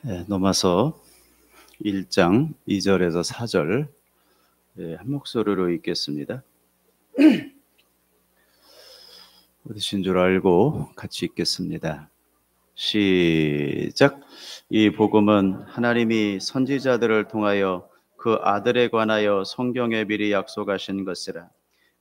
로마서 1장 2절에서 4절 한 목소리로 읽겠습니다. 어디신 줄 알고 같이 읽겠습니다. 시작. 이 복음은 하나님이 선지자들을 통하여 그 아들에 관하여 성경에 미리 약속하신 것이라.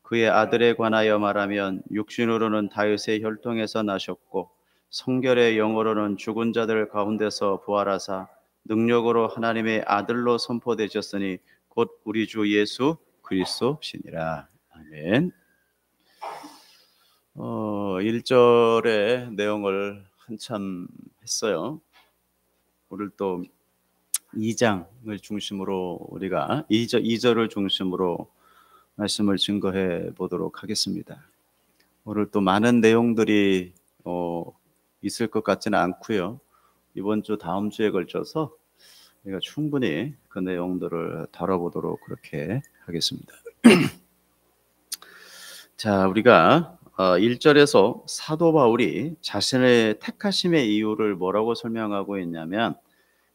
그의 아들에 관하여 말하면 육신으로는 다윗의 혈통에서 나셨고 성결의 영으로는 죽은 자들 가운데서 부활하사 능력으로 하나님의 아들로 선포되셨으니 곧 우리 주 예수 그리스도시니라. 아멘. 1절의 내용을 한참 했어요. 오늘 또 2장을 중심으로 우리가 2절을 중심으로 말씀을 증거해 보도록 하겠습니다. 오늘 또 많은 내용들이 있을 것 같지는 않고요. 이번 주 다음 주에 걸쳐서 우리가 충분히 그 내용들을 다뤄보도록 그렇게 하겠습니다. 자, 우리가 1절에서 사도 바울이 자신의 택하심의 이유를 뭐라고 설명하고 있냐면,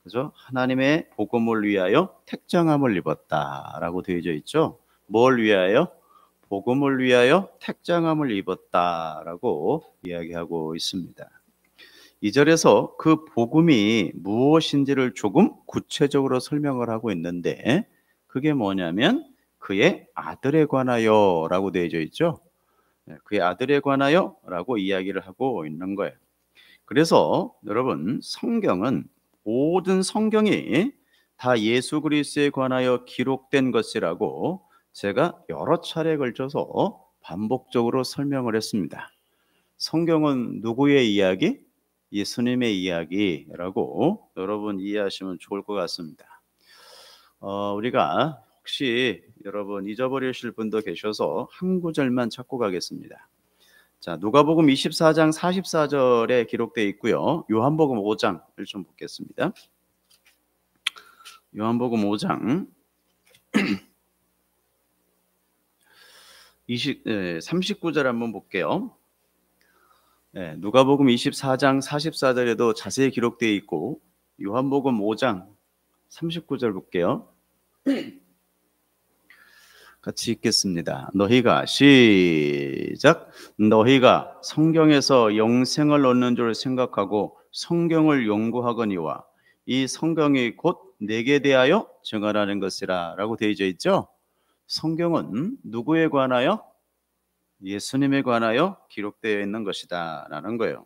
그죠? 하나님의 복음을 위하여 택정함을 입었다라고 되어져 있죠. 뭘 위하여? 복음을 위하여 택정함을 입었다라고 이야기하고 있습니다. 2절에서 그 복음이 무엇인지를 조금 구체적으로 설명을 하고 있는데, 그게 뭐냐면 그의 아들에 관하여 라고 되어져 있죠. 그의 아들에 관하여 라고 이야기를 하고 있는 거예요. 그래서 여러분, 모든 성경이 다 예수 그리스도에 관하여 기록된 것이라고 제가 여러 차례에 걸쳐서 반복적으로 설명을 했습니다. 성경은 누구의 이야기? 예수님의 이야기라고 여러분 이해하시면 좋을 것 같습니다. 우리가 혹시 여러분 잊어버리실 분도 계셔서 한 구절만 찾고 가겠습니다. 자, 누가복음 24장 44절에 기록되어 있고요. 요한복음 5장을 좀 보겠습니다. 요한복음 5장 39절 한번 볼게요. 누가복음 24장 44절에도 자세히 기록되어 있고 요한복음 5장 39절 볼게요. 같이 읽겠습니다. 시작. 너희가 성경에서 영생을 얻는 줄 생각하고 성경을 연구하거니와 이 성경이 곧 내게 대하여 증언하는 것이라 라고 되어져 있죠. 성경은 누구에 관하여? 예수님에 관하여 기록되어 있는 것이다 라는 거예요.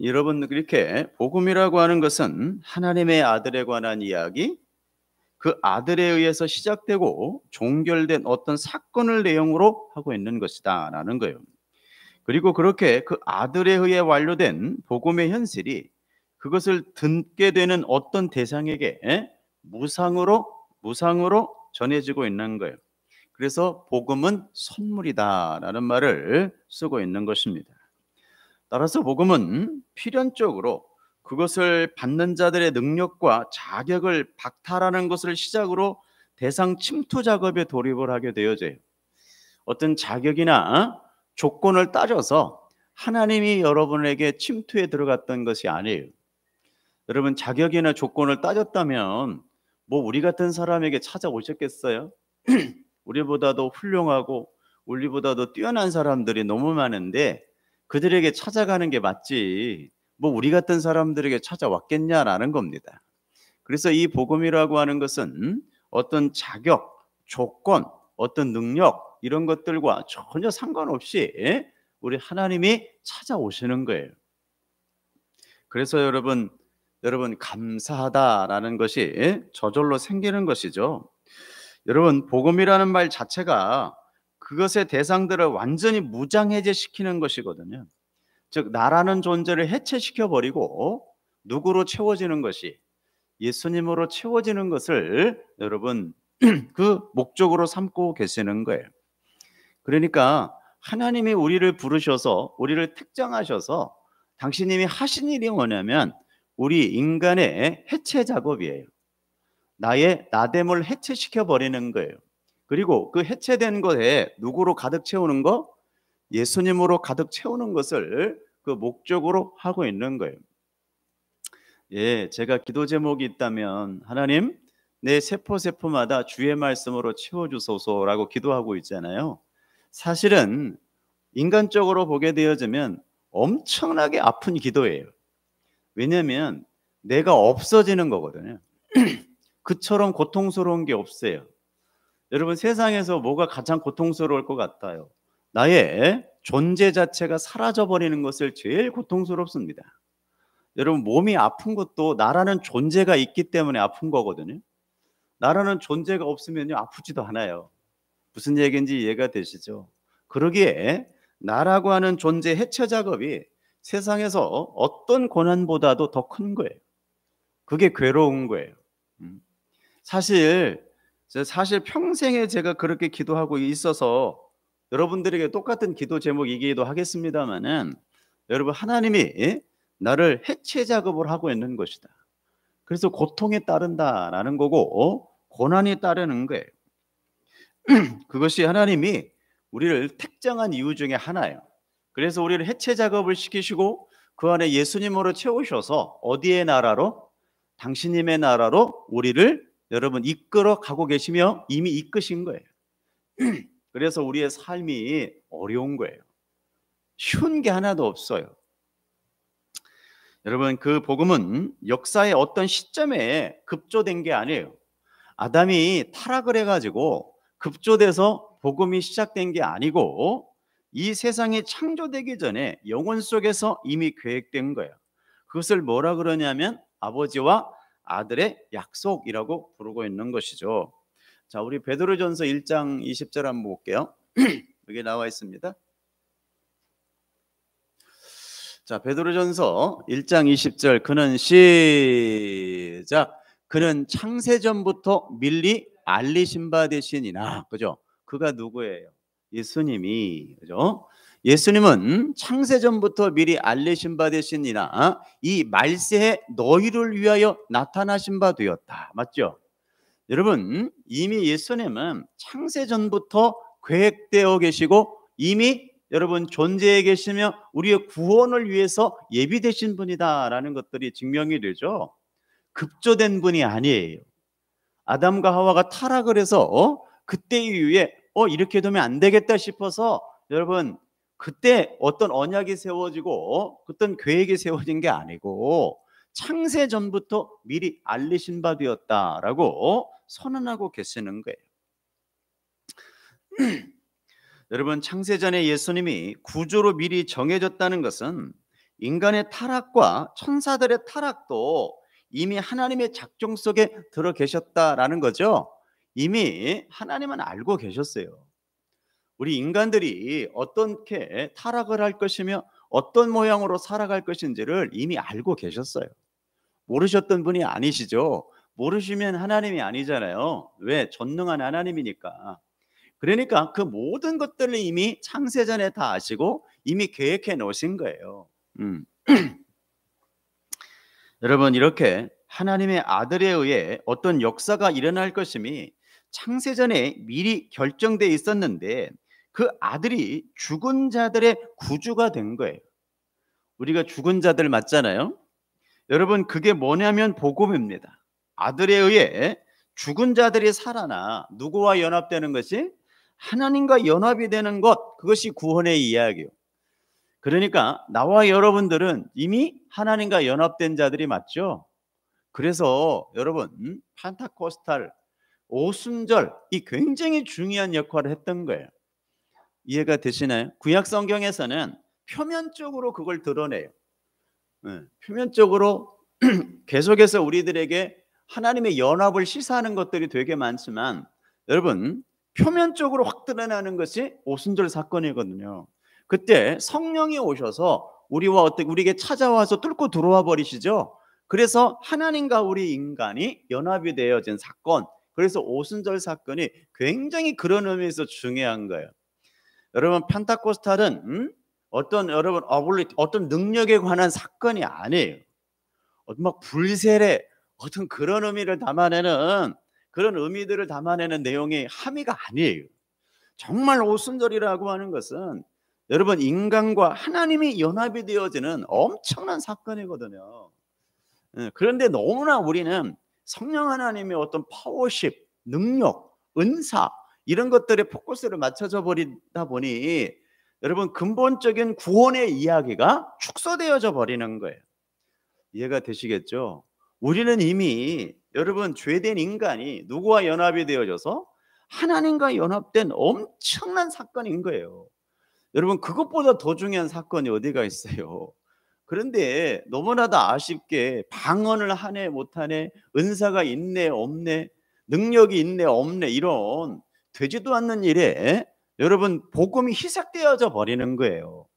여러분, 이렇게 복음이라고 하는 것은 하나님의 아들에 관한 이야기, 그 아들에 의해서 시작되고 종결된 어떤 사건을 내용으로 하고 있는 것이다 라는 거예요. 그리고 그렇게 그 아들에 의해 완료된 복음의 현실이 그것을 듣게 되는 어떤 대상에게 무상으로 전해지고 있는 거예요. 그래서 복음은 선물이다 라는 말을 쓰고 있는 것입니다. 따라서 복음은 필연적으로 그것을 받는 자들의 능력과 자격을 박탈하는 것을 시작으로 대상 침투 작업에 돌입을 하게 되어져요. 어떤 자격이나 조건을 따져서 하나님이 여러분에게 침투에 들어갔던 것이 아니에요. 여러분, 자격이나 조건을 따졌다면 뭐 우리 같은 사람에게 찾아오셨겠어요? 우리보다도 훌륭하고 우리보다도 뛰어난 사람들이 너무 많은데 그들에게 찾아가는 게 맞지 뭐 우리 같은 사람들에게 찾아왔겠냐라는 겁니다. 그래서 이 복음이라고 하는 것은 어떤 자격, 조건, 어떤 능력 이런 것들과 전혀 상관없이 우리 하나님이 찾아오시는 거예요. 그래서 여러분 감사하다라는 것이 저절로 생기는 것이죠. 여러분, 복음이라는 말 자체가 그것의 대상들을 완전히 무장해제시키는 것이거든요. 즉, 나라는 존재를 해체시켜버리고 누구로 채워지는 것이 예수님으로 채워지는 것을 여러분 그 목적으로 삼고 계시는 거예요. 그러니까 하나님이 우리를 부르셔서 우리를 특정하셔서 당신님이 하신 일이 뭐냐면 우리 인간의 해체 작업이에요. 나의 나됨을 해체시켜 버리는 거예요. 그리고 그 해체된 것에 누구로 가득 채우는 거? 예수님으로 가득 채우는 것을 그 목적으로 하고 있는 거예요. 예, 제가 기도 제목이 있다면 하나님 내 세포마다 주의 말씀으로 채워주소서라고 기도하고 있잖아요. 사실은 인간적으로 보게 되어지면 엄청나게 아픈 기도예요. 왜냐하면 내가 없어지는 거거든요. 그처럼 고통스러운 게 없어요. 여러분, 세상에서 뭐가 가장 고통스러울 것 같아요? 나의 존재 자체가 사라져 버리는 것을 제일 고통스럽습니다. 여러분, 몸이 아픈 것도 나라는 존재가 있기 때문에 아픈 거거든요. 나라는 존재가 없으면요, 아프지도 않아요. 무슨 얘기인지 이해가 되시죠? 그러기에 나라고 하는 존재 해체 작업이 세상에서 어떤 고난보다도 더 큰 거예요. 그게 괴로운 거예요. 음. 사실 평생에 제가 그렇게 기도하고 있어서 여러분들에게 똑같은 기도 제목이기도 하겠습니다만은, 여러분, 하나님이 나를 해체 작업을 하고 있는 것이다. 그래서 고통에 따른다라는 거고 고난이 따르는 거예요. 그것이 하나님이 우리를 택정한 이유 중에 하나예요. 그래서 우리를 해체 작업을 시키시고 그 안에 예수님으로 채우셔서 어디의 나라로? 당신님의 나라로 우리를 여러분 이끌어 가고 계시며 이미 이끄신 거예요. 그래서 우리의 삶이 어려운 거예요. 쉬운 게 하나도 없어요. 여러분, 그 복음은 역사의 어떤 시점에 급조된 게 아니에요. 아담이 타락을 해가지고 급조돼서 복음이 시작된 게 아니고 이 세상이 창조되기 전에 영혼 속에서 이미 계획된 거예요. 그것을 뭐라 그러냐면 아버지와 아들의 약속이라고 부르고 있는 것이죠. 자, 우리 베드로전서 1장 20절 한번 볼게요. 여기 나와 있습니다. 자, 베드로전서 1장 20절, 그는 시작. 그는 창세전부터 밀리 알리신 바 되시니라. 그죠? 그가 누구예요? 예수님이. 그죠? 예수님은 창세전부터 미리 알리신 바 되시니라. 이 말세에 너희를 위하여 나타나신 바 되었다. 맞죠? 여러분, 이미 예수님은 창세전부터 계획되어 계시고 이미 여러분 존재해 계시며 우리의 구원을 위해서 예비되신 분이다라는 것들이 증명이 되죠. 급조된 분이 아니에요. 아담과 하와가 타락을 해서 그때 이후에 이렇게 되면 안 되겠다 싶어서 여러분 그때 어떤 언약이 세워지고 어떤 계획이 세워진 게 아니고 창세 전부터 미리 알리신 바 되었다라고 선언하고 계시는 거예요. 여러분, 창세전에 예수님이 구주로 미리 정해졌다는 것은 인간의 타락과 천사들의 타락도 이미 하나님의 작정 속에 들어 계셨다라는 거죠. 이미 하나님은 알고 계셨어요. 우리 인간들이 어떻게 타락을 할 것이며 어떤 모양으로 살아갈 것인지를 이미 알고 계셨어요. 모르셨던 분이 아니시죠. 모르시면 하나님이 아니잖아요. 왜? 전능한 하나님이니까. 그러니까 그 모든 것들을 이미 창세전에 다 아시고 이미 계획해 놓으신 거예요. 여러분, 이렇게 하나님의 아들에 의해 어떤 역사가 일어날 것임이 창세전에 미리 결정돼 있었는데 그 아들이 죽은 자들의 구주가 된 거예요. 우리가 죽은 자들 맞잖아요. 여러분, 그게 뭐냐면 복음입니다. 아들에 의해 죽은 자들이 살아나 누구와 연합되는 것이? 하나님과 연합이 되는 것, 그것이 구원의 이야기예요. 그러니까 나와 여러분들은 이미 하나님과 연합된 자들이 맞죠. 그래서 여러분 펜타코스탈 오순절이 굉장히 중요한 역할을 했던 거예요. 이해가 되시나요? 구약 성경에서는 표면적으로 그걸 드러내요. 표면적으로 계속해서 우리들에게 하나님의 연합을 시사하는 것들이 되게 많지만 여러분 표면적으로 확 드러나는 것이 오순절 사건이거든요. 그때 성령이 오셔서 우리에게 찾아와서 뚫고 들어와 버리시죠. 그래서 하나님과 우리 인간이 연합이 되어진 사건, 그래서 오순절 사건이 굉장히 그런 의미에서 중요한 거예요. 여러분, 펜타코스탈은 어떤 능력에 관한 사건이 아니에요. 막 불세례 어떤 그런 의미를 담아내는 그런 의미들을 담아내는 내용의 함의가 아니에요. 정말 오순절이라고 하는 것은 여러분 인간과 하나님이 연합이 되어지는 엄청난 사건이거든요. 그런데 너무나 우리는 성령 하나님의 어떤 파워십, 능력, 은사 이런 것들에 포커스를 맞춰져 버리다 보니 여러분 근본적인 구원의 이야기가 축소되어져 버리는 거예요. 이해가 되시겠죠? 우리는 이미 여러분 죄된 인간이 누구와 연합이 되어져서 하나님과 연합된 엄청난 사건인 거예요. 여러분 그것보다 더 중요한 사건이 어디가 있어요? 그런데 너무나도 아쉽게 방언을 하네 못하네, 은사가 있네 없네, 능력이 있네 없네, 이런 되지도 않는 일에 여러분 복음이 희석되어져 버리는 거예요.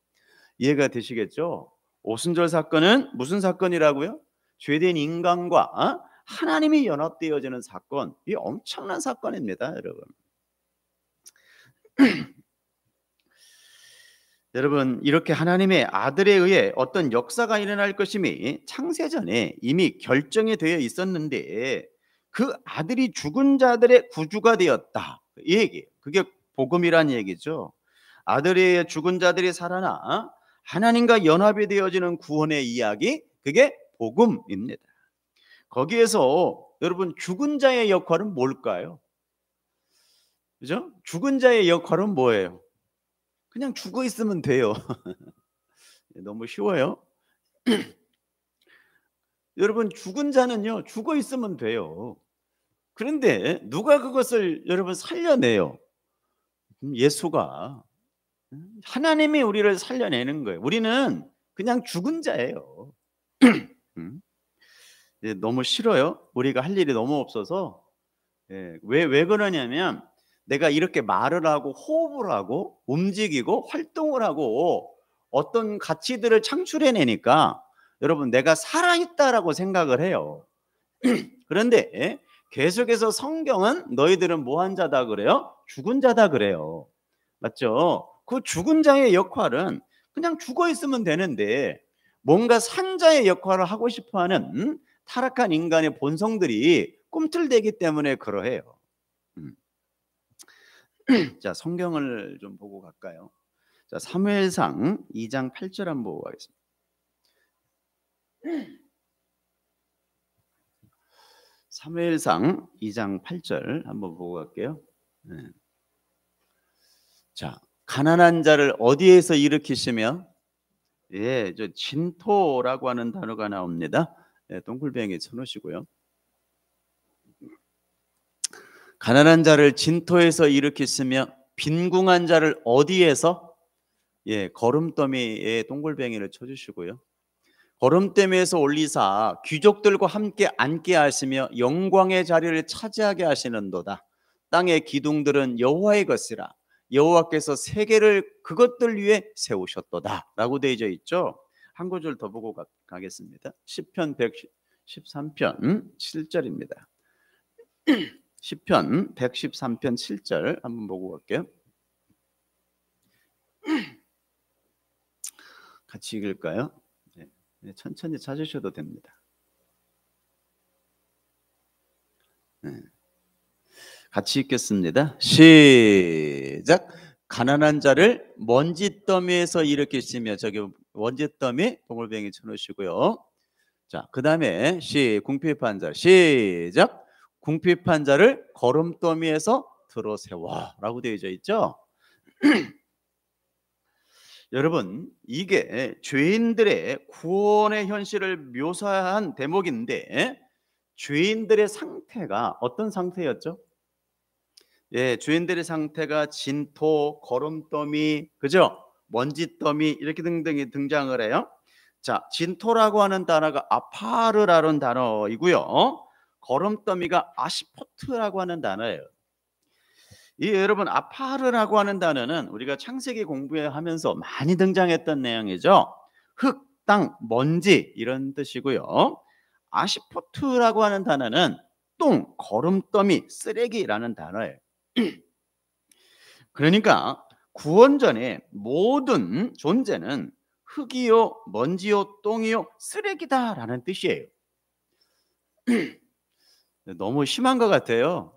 이해가 되시겠죠? 오순절 사건은 무슨 사건이라고요? 죄된 인간과 하나님이 연합되어지는 사건. 이 엄청난 사건입니다, 여러분. 여러분 이렇게 하나님의 아들에 의해 어떤 역사가 일어날 것임이 창세전에 이미 결정이 되어 있었는데 그 아들이 죽은 자들의 구주가 되었다, 이 얘기예요. 그게 복음이란 얘기죠. 아들에 의해 죽은 자들이 살아나 하나님과 연합이 되어지는 구원의 이야기, 그게 복음입니다. 거기에서 여러분 죽은 자의 역할은 뭘까요? 그죠? 죽은 자의 역할은 뭐예요? 그냥 죽어 있으면 돼요. 너무 쉬워요. 여러분 죽은 자는요 죽어 있으면 돼요. 그런데 누가 그것을 여러분 살려내요? 예수가. 하나님이 우리를 살려내는 거예요. 우리는 그냥 죽은 자예요. 음? 너무 싫어요. 우리가 할 일이 너무 없어서. 왜 그러냐면 내가 이렇게 말을 하고 호흡을 하고 움직이고 활동을 하고 어떤 가치들을 창출해내니까 여러분 내가 살아있다라고 생각을 해요. 그런데 계속해서 성경은 너희들은 뭐한 자다 그래요? 죽은 자다 그래요. 맞죠? 그 죽은 자의 역할은 그냥 죽어 있으면 되는데 뭔가 산 자의 역할을 하고 싶어하는 타락한 인간의 본성들이 꿈틀대기 때문에 그러해요. 자, 성경을 좀 보고 갈까요? 자, 사무엘상 2장 8절 한번 보고 가겠습니다. 사무엘상 2장 8절 한번 보고 갈게요. 자, 가난한 자를 어디에서 일으키시며, 저 진토라고 하는 단어가 나옵니다. 동글뱅이 쳐놓으시고요. 가난한 자를 진토에서 일으키시며 빈궁한 자를 어디에서? 거름더미에 동글뱅이를 쳐주시고요. 거름더미에서 올리사 귀족들과 함께 앉게 하시며 영광의 자리를 차지하게 하시는도다. 땅의 기둥들은 여호와의 것이라. 여호와께서 세계를 그것들 위해 세우셨도다 라고 되어져 있죠. 한 구절 더 보고 가겠습니다. 시편 113편 7절입니다. 시편 113편 7절 한번 보고 갈게요. 같이 읽을까요? 천천히 찾으셔도 됩니다. 같이 읽겠습니다. 시작. 가난한 자를 먼지더미에서 일으키시며, 저기 먼지더미 동글뱅이 쳐놓으시고요. 자, 그 다음에 궁핍한 자 시작. 궁핍한 자를 거름더미에서 들어세워 라고 되어져 있죠. 여러분 이게 죄인들의 구원의 현실을 묘사한 대목인데 죄인들의 상태가 어떤 상태였죠? 죄인들의 상태가 진토, 거름더미, 그죠? 먼지더미 이렇게 등등이 등장을 해요. 자, 진토라고 하는 단어가 아파르라는 단어이고요. 거름더미가 아시포트라고 하는 단어예요. 여러분 아파르라고 하는 단어는 우리가 창세기 공부하면서 많이 등장했던 내용이죠. 흙, 땅, 먼지 이런 뜻이고요. 아시포트라고 하는 단어는 똥, 거름더미, 쓰레기라는 단어예요. 그러니까 구원 전에 모든 존재는 흙이요, 먼지요, 똥이요, 쓰레기다라는 뜻이에요. 너무 심한 것 같아요.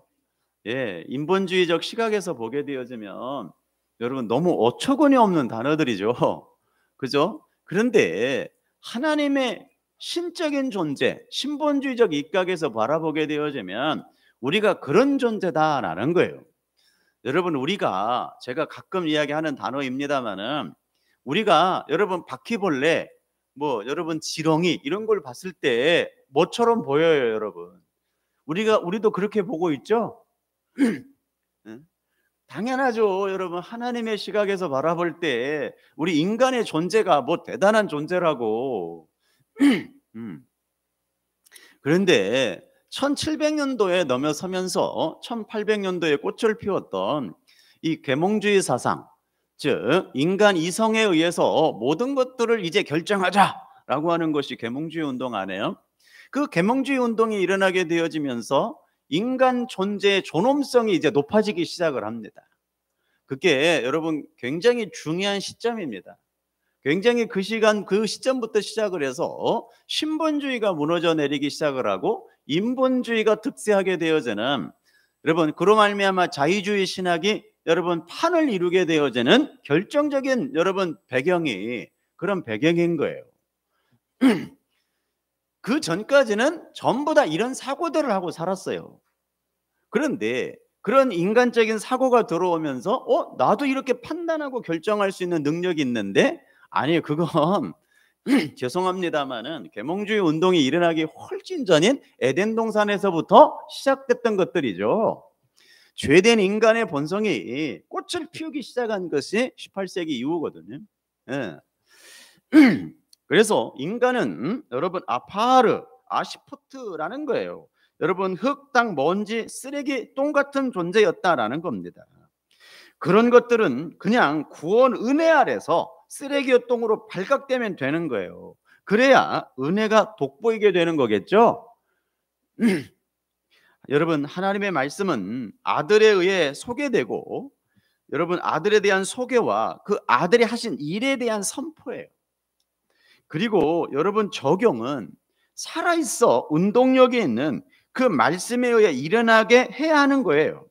인본주의적 시각에서 보게 되어지면 여러분 너무 어처구니 없는 단어들이죠. 그죠? 그런데 하나님의 신적인 존재, 신본주의적 입각에서 바라보게 되어지면 우리가 그런 존재다라는 거예요. 여러분, 우리가 제가 가끔 이야기하는 단어입니다만은 우리가 여러분 바퀴벌레, 여러분 지렁이 이런 걸 봤을 때 뭐처럼 보여요, 여러분? 우리도 그렇게 보고 있죠? 응? 당연하죠, 여러분. 하나님의 시각에서 바라볼 때 우리 인간의 존재가 뭐 대단한 존재라고. 음. 그런데 1700년도에 넘어서면서 1800년도에 꽃을 피웠던 이 계몽주의 사상, 즉 인간 이성에 의해서 모든 것들을 이제 결정하자라고 하는 것이 계몽주의 운동 아니에요? 그 계몽주의 운동이 일어나게 되어지면서 인간 존재의 존엄성이 이제 높아지기 시작을 합니다. 그게 여러분 굉장히 중요한 시점입니다. 굉장히 그 시점부터 시작을 해서 신본주의가 무너져 내리기 시작을 하고 인본주의가 득세하게 되어지는, 여러분 그로 말미암아 자유주의 신학이 여러분 판을 이루게 되어지는 결정적인 여러분 배경이 그런 배경인 거예요. 그 전까지는 전부 다 이런 사고들을 하고 살았어요. 그런데 그런 인간적인 사고가 들어오면서 나도 이렇게 판단하고 결정할 수 있는 능력이 있는데, 아니 그건 죄송합니다마는 계몽주의 운동이 일어나기 훨씬 전인 에덴 동산에서부터 시작됐던 것들이죠. 죄된 인간의 본성이 꽃을 피우기 시작한 것이 18세기 이후거든요. 예. 그래서 인간은 여러분 아파르, 아시포트라는 거예요. 여러분 흙, 땅, 먼지, 쓰레기, 똥 같은 존재였다라는 겁니다. 그런 것들은 그냥 구원 은혜 아래서 쓰레기와 똥으로 발각되면 되는 거예요. 그래야 은혜가 돋보이게 되는 거겠죠. 여러분 하나님의 말씀은 아들에 의해 소개되고, 여러분 아들에 대한 소개와 그 아들이 하신 일에 대한 선포예요. 그리고 여러분 적용은 살아있어 운동력이 있는 그 말씀에 의해 일어나게 해야 하는 거예요.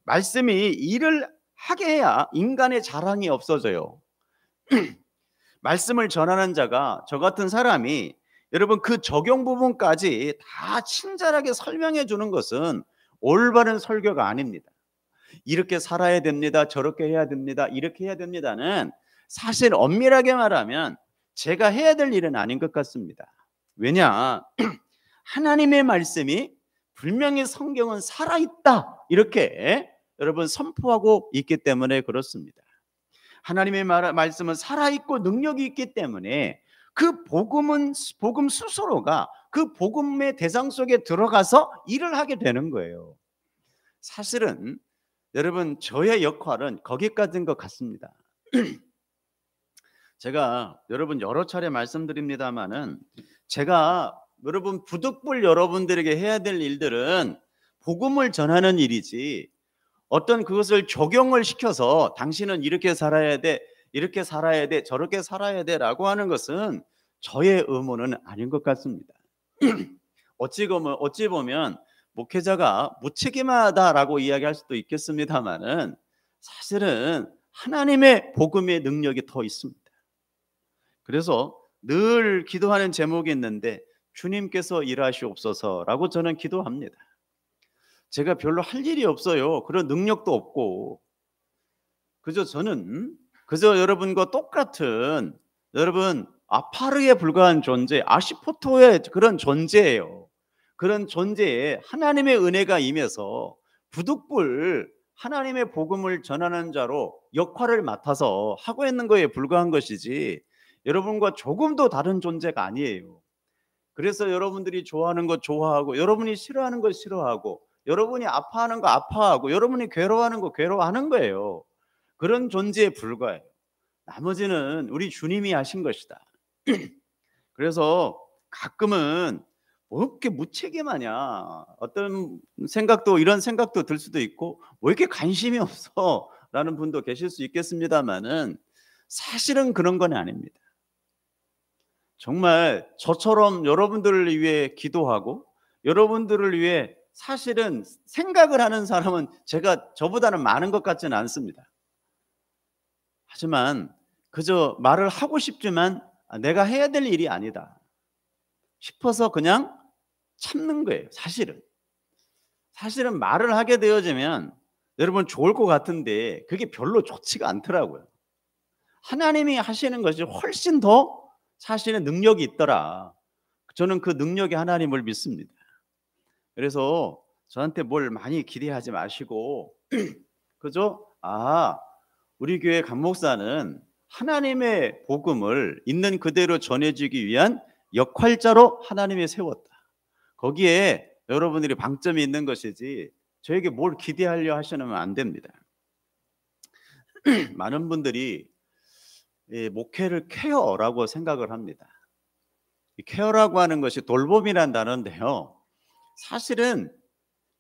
말씀이 일을 하게 해야 인간의 자랑이 없어져요. 말씀을 전하는 자가, 저 같은 사람이 여러분 그 적용 부분까지 다 친절하게 설명해 주는 것은 올바른 설교가 아닙니다. 이렇게 살아야 됩니다, 저렇게 해야 됩니다, 이렇게 해야 됩니다는 사실 엄밀하게 말하면 제가 해야 될 일은 아닌 것 같습니다. 왜냐? 하나님의 말씀이 분명히 성경은 살아있다 이렇게 여러분 선포하고 있기 때문에 그렇습니다. 하나님의 말씀은 살아있고 능력이 있기 때문에 그 복음 스스로가 그 복음의 대상 속에 들어가서 일을 하게 되는 거예요. 사실은 여러분 저의 역할은 거기까지인 것 같습니다. 제가 여러분 여러 차례 말씀드립니다마는 제가 여러분 부득불 여러분들에게 해야 될 일들은 복음을 전하는 일이지, 어떤 그것을 적용을 시켜서 당신은 이렇게 살아야 돼, 이렇게 살아야 돼, 저렇게 살아야 돼 라고 하는 것은 저의 의무는 아닌 것 같습니다. 어찌 보면 목회자가 무책임하다라고 이야기할 수도 있겠습니다마는 사실은 하나님의 복음의 능력이 더 있습니다. 그래서 늘 기도하는 제목이 있는데 주님께서 일하시옵소서라고 저는 기도합니다. 제가 별로 할 일이 없어요. 그런 능력도 없고, 저는 여러분과 똑같은 여러분 아파르에 불과한 존재, 아시포토의 그런 존재예요. 그런 존재에 하나님의 은혜가 임해서 부득불 하나님의 복음을 전하는 자로 역할을 맡아서 하고 있는 거에 불과한 것이지 여러분과 조금도 다른 존재가 아니에요. 그래서 여러분들이 좋아하는 거 좋아하고, 여러분이 싫어하는 거 싫어하고, 여러분이 아파하는 거 아파하고, 여러분이 괴로워하는 거 괴로워하는 거예요. 그런 존재에 불과해요. 나머지는 우리 주님이 하신 것이다. 그래서 가끔은 뭐 이렇게 무책임하냐, 어떤 생각도, 이런 생각도 들 수도 있고, 왜 이렇게 관심이 없어 라는 분도 계실 수 있겠습니다만은 사실은 그런 건 아닙니다. 정말 저처럼 여러분들을 위해 기도하고 여러분들을 위해 사실은 생각을 하는 사람은 저보다는 많은 것 같지는 않습니다. 하지만 그저 말을 하고 싶지만 내가 해야 될 일이 아니다. 싶어서 그냥 참는 거예요. 사실은 말을 하게 되어지면 여러분 좋을 것 같은데 그게 별로 좋지가 않더라고요. 하나님이 하시는 것이 훨씬 더 사실은 능력이 있더라. 저는 그 능력의 하나님을 믿습니다. 그래서 저한테 뭘 많이 기대하지 마시고 그죠? 우리 교회 강 목사는 하나님의 복음을 있는 그대로 전해주기 위한 역할자로 하나님이 세웠다. 거기에 여러분들이 방점이 있는 것이지 저에게 뭘 기대하려 하시면 안 됩니다. 많은 분들이 이 목회를 케어라고 생각을 합니다. 이 케어라고 하는 것이 돌봄이란 단어인데요. 사실은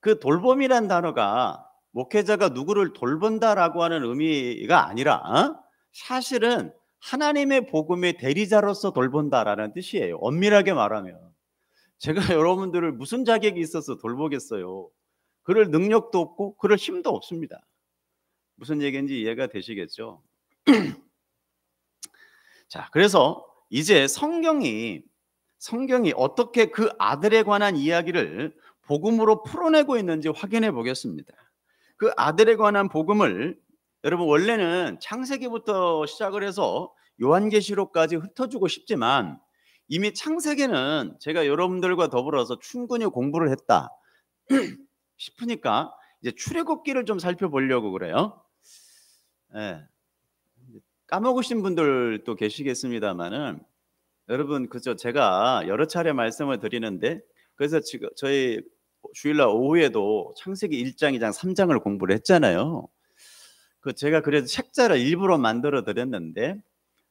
그 돌봄이란 단어가 목회자가 누구를 돌본다라고 하는 의미가 아니라 사실은 하나님의 복음의 대리자로서 돌본다라는 뜻이에요. 엄밀하게 말하면 제가 여러분들을 무슨 자격이 있어서 돌보겠어요. 그럴 능력도 없고 그럴 힘도 없습니다. 무슨 얘기인지 이해가 되시겠죠? 자, 그래서 이제 성경이 어떻게 그 아들에 관한 이야기를 복음으로 풀어내고 있는지 확인해 보겠습니다. 그 아들에 관한 복음을 여러분 원래는 창세기부터 시작을 해서 요한계시록까지 흩어주고 싶지만 이미 창세기는 제가 여러분들과 더불어서 충분히 공부를 했다 싶으니까 이제 출애굽기를 좀 살펴보려고 그래요. 예. 까먹으신 분들도 계시겠습니다만은 여러분 그저 제가 여러 차례 말씀을 드리는데 그래서 지금 저희 주일날 오후에도 창세기 1장, 2장, 3장을 공부를 했잖아요. 그 제가 그래서 책자를 일부러 만들어 드렸는데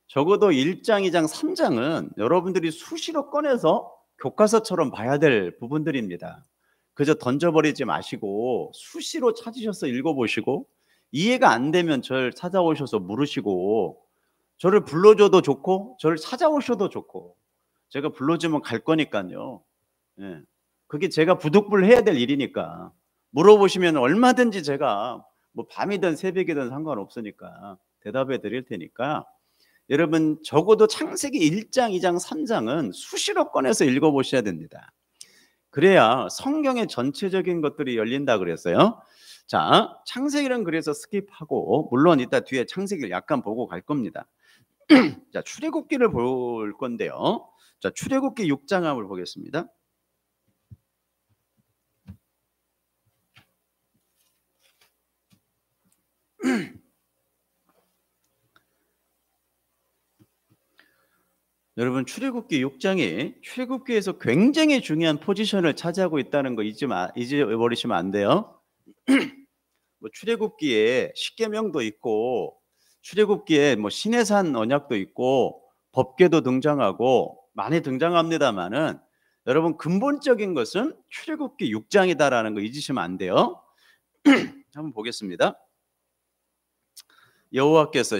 적어도 1장, 2장, 3장은 여러분들이 수시로 꺼내서 교과서처럼 봐야 될 부분들입니다. 그저 던져버리지 마시고 수시로 찾으셔서 읽어보시고 이해가 안 되면 저를 찾아오셔서 물으시고 저를 불러줘도 좋고 저를 찾아오셔도 좋고 제가 불러주면 갈 거니까요. 예. 그게 제가 부득불 해야 될 일이니까 물어보시면 얼마든지 제가 뭐 밤이든 새벽이든 상관없으니까 대답해 드릴 테니까 여러분 적어도 창세기 1장, 2장, 3장은 수시로 꺼내서 읽어보셔야 됩니다. 그래야 성경의 전체적인 것들이 열린다 그랬어요. 자, 창세기는 그래서 스킵하고 물론 이따 뒤에 창세기를 약간 보고 갈 겁니다. 자, 출애굽기를 볼 건데요. 자, 출애굽기 6장 한번 보겠습니다. 여러분 출애굽기 6장이 출애굽기에서 굉장히 중요한 포지션을 차지하고 있다는 거 잊어버리시면 안 돼요. 뭐 출애굽기에 십계명도 있고 출애굽기에 뭐 시내산 언약도 있고 법궤도 등장하고 많이 등장합니다만은 여러분 근본적인 것은 출애굽기 6장이다라는 거 잊으시면 안 돼요. 한번 보겠습니다. 여호와께서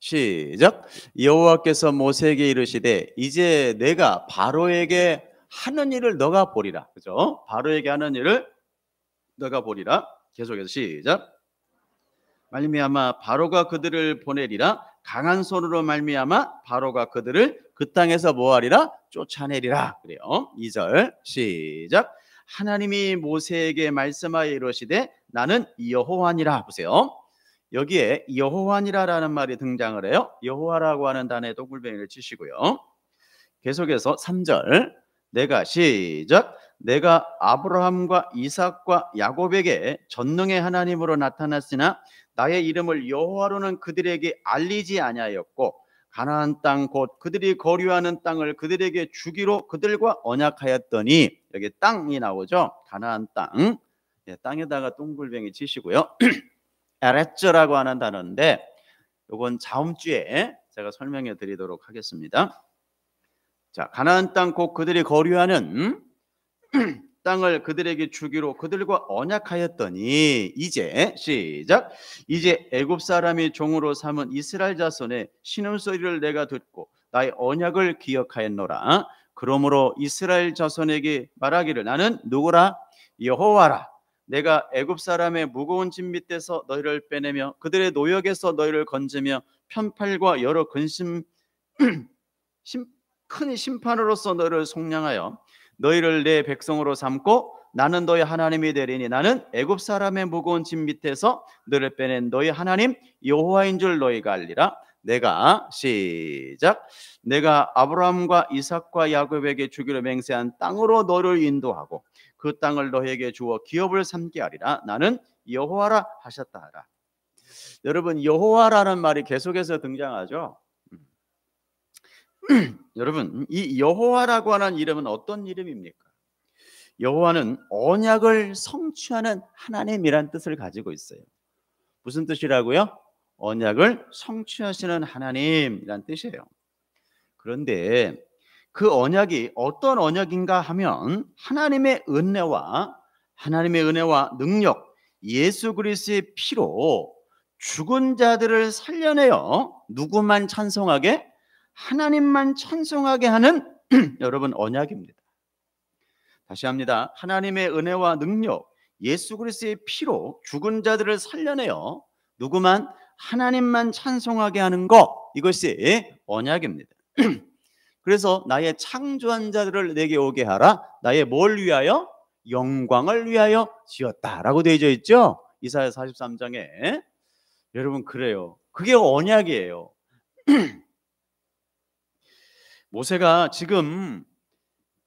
시작. 여호와께서 모세에게 이르시되 이제 내가 바로에게 하는 일을 너가 보리라. 그죠? 바로에게 하는 일을 너가 보리라. 계속해서 시작. 말미암아 바로가 그들을 보내리라. 강한 손으로 말미암아 바로가 그들을 그 땅에서 뭐하리라? 쫓아내리라. 그래요. 2절 시작. 하나님이 모세에게 말씀하여 이르시되 나는 여호와니라. 보세요. 여기에 여호와니라라는 말이 등장을 해요. 여호와라고 하는 단어에 동글뱅이를 치시고요. 계속해서 3절 내가 시작. 내가 아브라함과 이삭과 야곱에게 전능의 하나님으로 나타났으나 나의 이름을 여호와로는 그들에게 알리지 아니하였고 가나안 땅 곧 그들이 거류하는 땅을 그들에게 주기로 그들과 언약하였더니 여기 땅이 나오죠. 가나안 땅. 땅에다가 동글뱅이 치시고요. 에레츠라고 하는 단어인데 이건 다음 주에 제가 설명해 드리도록 하겠습니다. 자, 가나안 땅 곧 그들이 거류하는 땅을 그들에게 주기로 그들과 언약하였더니 이제 시작. 이제 애굽 사람이 종으로 삼은 이스라엘 자손의 신음소리를 내가 듣고 나의 언약을 기억하였노라. 그러므로 이스라엘 자손에게 말하기를 나는 누구라? 여호와라. 내가 애굽 사람의 무거운 짐 밑에서 너희를 빼내며 그들의 노역에서 너희를 건지며 편팔과 여러 근심 큰 심판으로서 너희를 속량하여 너희를 내 백성으로 삼고 나는 너희 하나님이 되리니 나는 애굽 사람의 무거운 짐 밑에서 너를 빼낸 너희 하나님 여호와인 줄 너희가 알리라. 내가 시작 내가 아브라함과 이삭과 야곱에게 주기로 맹세한 땅으로 너를 인도하고 그 땅을 너희에게 주어 기업을 삼게 하리라. 나는 여호와라 하셨다 하라. 여러분 여호와라는 말이 계속해서 등장하죠. 여러분 이 여호와라고 하는 이름은 어떤 이름입니까? 여호와는 언약을 성취하는 하나님이란 뜻을 가지고 있어요. 무슨 뜻이라고요? 언약을 성취하시는 하나님이란 뜻이에요. 그런데 그 언약이 어떤 언약인가 하면 하나님의 은혜와 능력, 예수 그리스도의 피로 죽은 자들을 살려내어 누구만 찬송하게? 하나님만 찬송하게 하는 여러분 언약입니다. 다시 합니다. 하나님의 은혜와 능력, 예수 그리스도의 피로 죽은 자들을 살려내어 누구만? 하나님만 찬송하게 하는 것, 이것이 언약입니다. 그래서 나의 창조한 자들을 내게 오게 하라. 나의 뭘 위하여? 영광을 위하여 지었다라고 되어져 있죠. 이사야 43장에. 여러분 그래요. 그게 언약이에요. 모세가 지금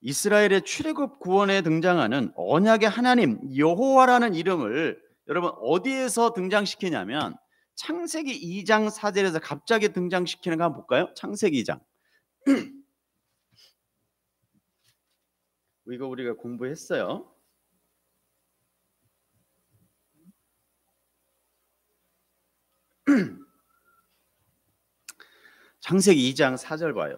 이스라엘의 출애굽 구원에 등장하는 언약의 하나님 여호와라는 이름을 여러분 어디에서 등장시키냐면 창세기 2장 4절에서 갑자기 등장시키는 거 한번 볼까요? 창세기 2장. 이거 우리가 공부했어요. 창세기 2장 4절 봐요.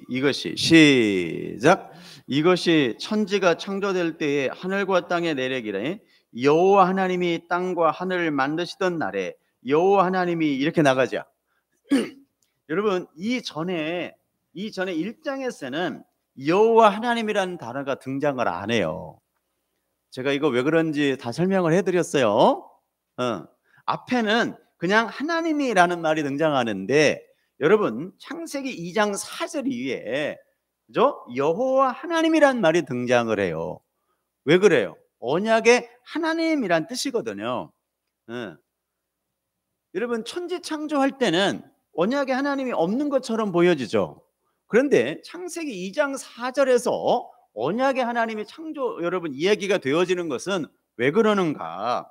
이것이 시작. 이것이 천지가 창조될 때에 하늘과 땅의 내력이래. 여호와 하나님이 땅과 하늘을 만드시던 날에 여호와 하나님이 이렇게 나가죠. 여러분 이전에 1장에서는 여호와 하나님이라는 단어가 등장을 안 해요. 제가 이거 왜 그런지 다 설명을 해드렸어요. 앞에는 그냥 하나님이라는 말이 등장하는데 여러분 창세기 2장 4절 이후에 여호와 하나님이라는 말이 등장을 해요. 왜 그래요? 언약의 하나님이란 뜻이거든요. 여러분 천지 창조할 때는 언약의 하나님이 없는 것처럼 보여지죠. 그런데 창세기 2장 4절에서 언약의 하나님이 창조 여러분 이야기가 되어지는 것은 왜 그러는가?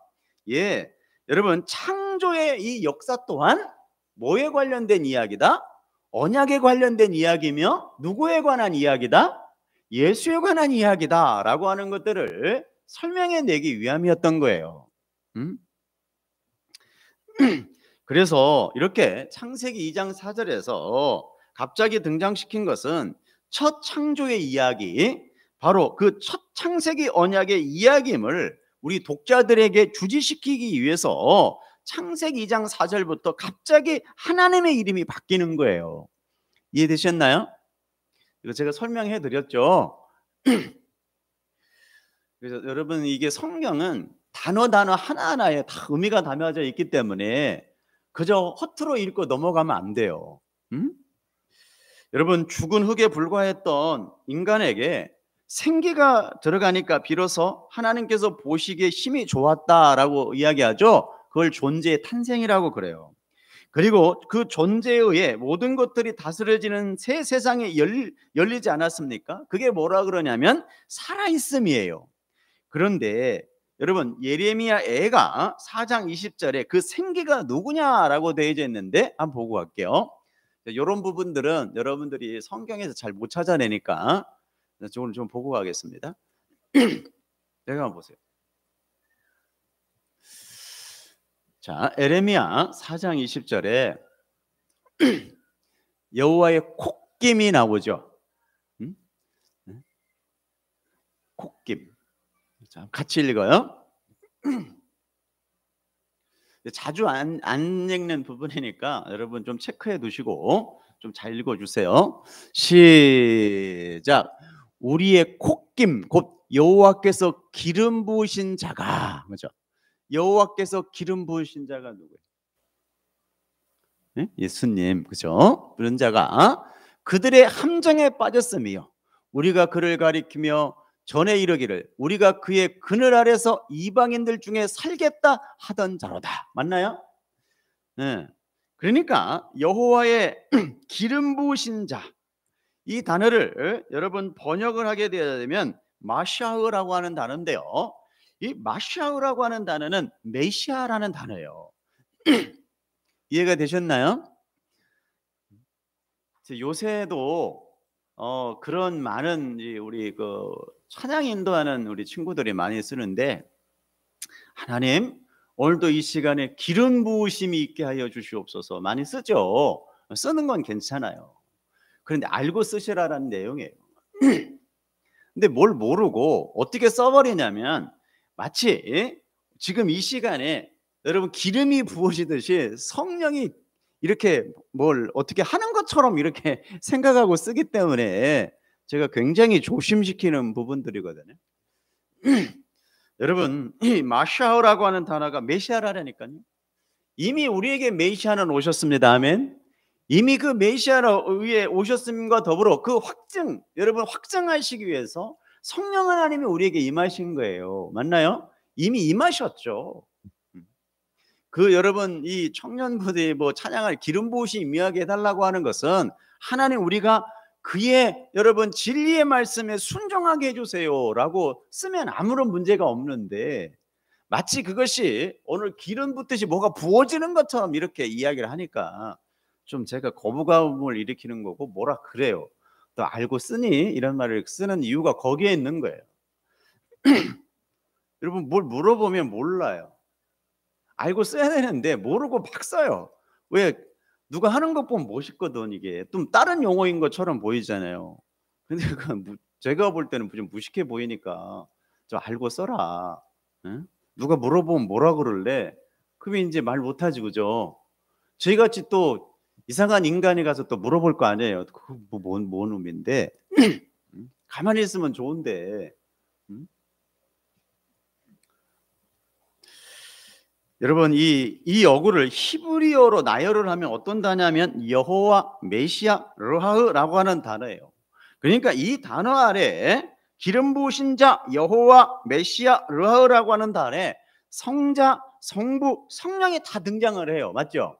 예, 여러분 창조의 이 역사 또한 뭐에 관련된 이야기다? 언약에 관련된 이야기며 누구에 관한 이야기다? 예수에 관한 이야기다 라고 하는 것들을 설명해 내기 위함이었던 거예요. 그래서 이렇게 창세기 2장 4절에서 갑자기 등장시킨 것은 첫 창조의 이야기, 바로 그 첫 창세기 언약의 이야기임을 우리 독자들에게 주지시키기 위해서 창세기 2장 4절부터 갑자기 하나님의 이름이 바뀌는 거예요. 이해되셨나요? 이거 제가 설명해 드렸죠. 그래서 여러분 이게 성경은 단어 하나하나에 다 의미가 담겨져 있기 때문에 그저 허투루 읽고 넘어가면 안 돼요. 여러분 죽은 흙에 불과했던 인간에게 생기가 들어가니까 비로소 하나님께서 보시기에 힘이 좋았다라고 이야기하죠. 그걸 존재의 탄생이라고 그래요. 그리고 그 존재에 의해 모든 것들이 다스려지는 새 세상이 열리지 않았습니까? 그게 뭐라 그러냐면 살아있음이에요. 그런데 여러분 예레미야 애가 4장 20절에 그 생기가 누구냐라고 되어져 있는데 한번 보고 갈게요. 이런 부분들은 여러분들이 성경에서 잘 못 찾아내니까 오늘 좀 보고 가겠습니다. 내가 한번 보세요. 자, 에레미야 4장 20절에 여호와의 콧김이 나오죠. 콧김. 자, 같이 읽어요. 자주 안 읽는 부분이니까 여러분 좀 체크해 두시고 좀 잘 읽어주세요. 시작. 우리의 콧김 곧 여호와께서 기름 부으신 자가, 그렇죠? 여호와께서 기름 부으신 자가 누구예요? 네? 예수님, 그죠? 그런 자가 그들의 함정에 빠졌으며 우리가 그를 가리키며 전에 이르기를 우리가 그의 그늘 아래서 이방인들 중에 살겠다 하던 자로다. 맞나요? 네. 그러니까 여호와의 기름 부으신 자, 이 단어를 여러분 번역을 하게 되면 마샤흐라고 하는 단어인데요. 이 마샤흐라고 하는 단어는 메시아라는 단어예요. 이해가 되셨나요? 요새도 그런 많은 우리 그 찬양 인도하는 우리 친구들이 많이 쓰는데, 하나님 오늘도 이 시간에 기름 부으심이 있게 하여 주시옵소서 많이 쓰죠. 쓰는 건 괜찮아요. 그런데 알고 쓰시라라는 내용이에요. 근데 뭘 모르고 어떻게 써버리냐면 마치 지금 이 시간에 여러분 기름이 부어지듯이 성령이 이렇게 뭘 어떻게 하는 것처럼 이렇게 생각하고 쓰기 때문에 제가 굉장히 조심시키는 부분들이거든요. 여러분, 이 마샤오라고 하는 단어가 메시아라니까요. 이미 우리에게 메시아는 오셨습니다. 아멘. 이미 그 메시아로 위에 오셨음과 더불어 그 확증, 여러분 확증하시기 위해서 성령 하나님이 우리에게 임하신 거예요. 맞나요? 이미 임하셨죠. 그 여러분 이 청년부들이 뭐 찬양할 기름 부으시 임하게 해달라고 하는 것은 하나님 우리가 그의 여러분 진리의 말씀에 순종하게 해주세요라고 쓰면 아무런 문제가 없는데, 마치 그것이 오늘 기름 붓듯이 뭐가 부어지는 것처럼 이렇게 이야기를 하니까 좀 제가 거부감을 일으키는 거고 뭐라 그래요. 또 알고 쓰니 이런 말을 쓰는 이유가 거기에 있는 거예요. 여러분 뭘 물어보면 몰라요. 알고 써야 되는데 모르고 막 써요. 왜? 누가 하는 것 보면 멋있거든. 이게 좀 다른 용어인 것처럼 보이잖아요. 근데 제가 볼 때는 좀 무식해 보이니까 좀 알고 써라. 응? 누가 물어보면 뭐라 그럴래? 그러면 이제 말 못하지, 그죠? 저희같이 또 이상한 인간이 가서 또 물어볼 거 아니에요. 그거 뭔 놈인데 가만히 있으면 좋은데. 응? 여러분 이 어구를 히브리어로 나열을 하면 어떤 단어냐면 여호와, 메시아, 르하흐라고 하는 단어예요. 그러니까 이 단어 아래 기름 부으신 자 여호와, 메시아, 르하흐라고 하는 단어에 성자, 성부, 성령이 다 등장을 해요. 맞죠?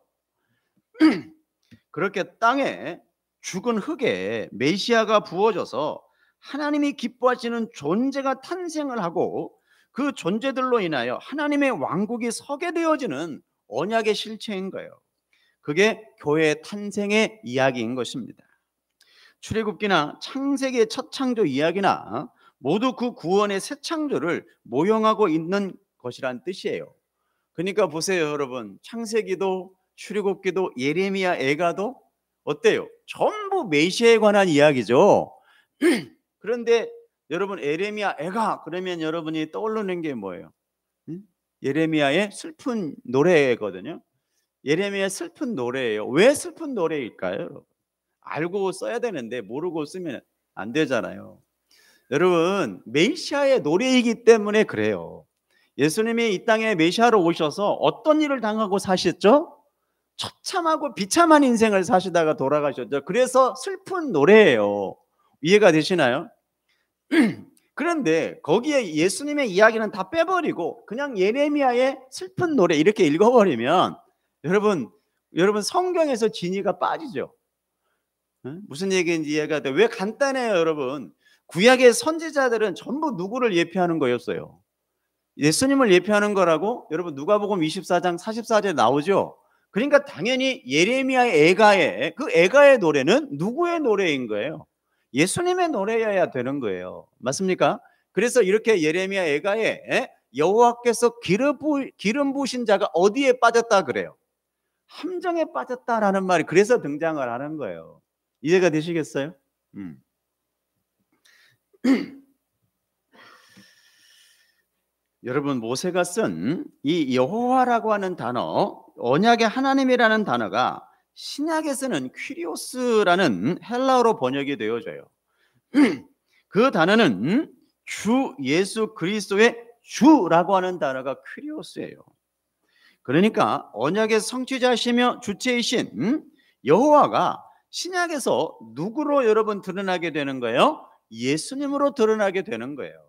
그렇게 땅에 죽은 흙에 메시아가 부어져서 하나님이 기뻐하시는 존재가 탄생을 하고 그 존재들로 인하여 하나님의 왕국이 서게 되어지는 언약의 실체인 거예요. 그게 교회의 탄생의 이야기인 것입니다. 출애굽기나 창세기의 첫 창조 이야기나 모두 그 구원의 새 창조를 모형하고 있는 것이란 뜻이에요. 그러니까 보세요, 여러분. 창세기도 출애굽기도 예레미야 애가도 어때요? 전부 메시아에 관한 이야기죠. 그런데 여러분 예레미야 애가 그러면 여러분이 떠오르는 게 뭐예요? 예레미야의 슬픈 노래거든요. 예레미야 슬픈 노래예요. 왜 슬픈 노래일까요? 알고 써야 되는데 모르고 쓰면 안 되잖아요. 여러분 메시아의 노래이기 때문에 그래요. 예수님이 이 땅에 메시아로 오셔서 어떤 일을 당하고 사셨죠? 처참하고 비참한 인생을 사시다가 돌아가셨죠. 그래서 슬픈 노래예요. 이해가 되시나요? 그런데 거기에 예수님의 이야기는 다 빼버리고 그냥 예레미야의 슬픈 노래 이렇게 읽어버리면 여러분 성경에서 진리가 빠지죠. 무슨 얘기인지 이해가 돼. 왜 간단해요, 여러분. 구약의 선지자들은 전부 누구를 예표하는 거였어요? 예수님을 예표하는 거라고 여러분 누가복음 24장 44절에 나오죠. 그러니까 당연히 예레미야의 애가의 그 애가의 노래는 누구의 노래인 거예요? 예수님의 노래여야 되는 거예요. 맞습니까? 그래서 이렇게 예레미야 애가에 여호와께서 기름 부으신 자가 어디에 빠졌다 그래요? 함정에 빠졌다라는 말이 그래서 등장을 하는 거예요. 이해가 되시겠어요? 여러분 모세가 쓴 이 여호와라고 하는 단어, 언약의 하나님이라는 단어가 신약에서는 퀴리오스라는 헬라어로 번역이 되어져요. 그 단어는 주 예수 그리스도의 주라고 하는 단어가 크리오스예요. 그러니까 언약의 성취자시며 주체이신 여호와가 신약에서 누구로 여러분 드러나게 되는 거예요? 예수님으로 드러나게 되는 거예요.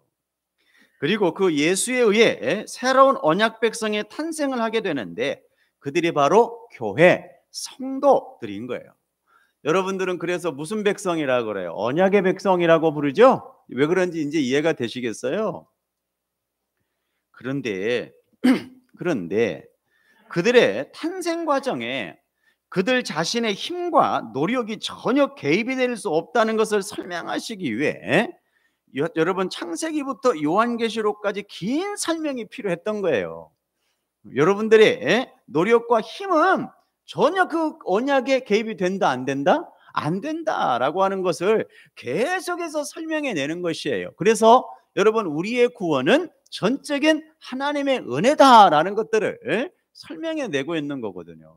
그리고 그 예수에 의해 새로운 언약 백성의 탄생을 하게 되는데 그들이 바로 교회, 성도들인 거예요. 여러분들은 그래서 무슨 백성이라고 그래요? 언약의 백성이라고 부르죠? 왜 그런지 이제 이해가 되시겠어요? 그런데 그들의 탄생 과정에 그들 자신의 힘과 노력이 전혀 개입이 될 수 없다는 것을 설명하시기 위해 여러분 창세기부터 요한계시록까지 긴 설명이 필요했던 거예요. 여러분들의 노력과 힘은 전혀 그 언약에 개입이 된다 안 된다? 안 된다라고 하는 것을 계속해서 설명해 내는 것이에요. 그래서 여러분 우리의 구원은 전적인 하나님의 은혜다라는 것들을 설명해 내고 있는 거거든요.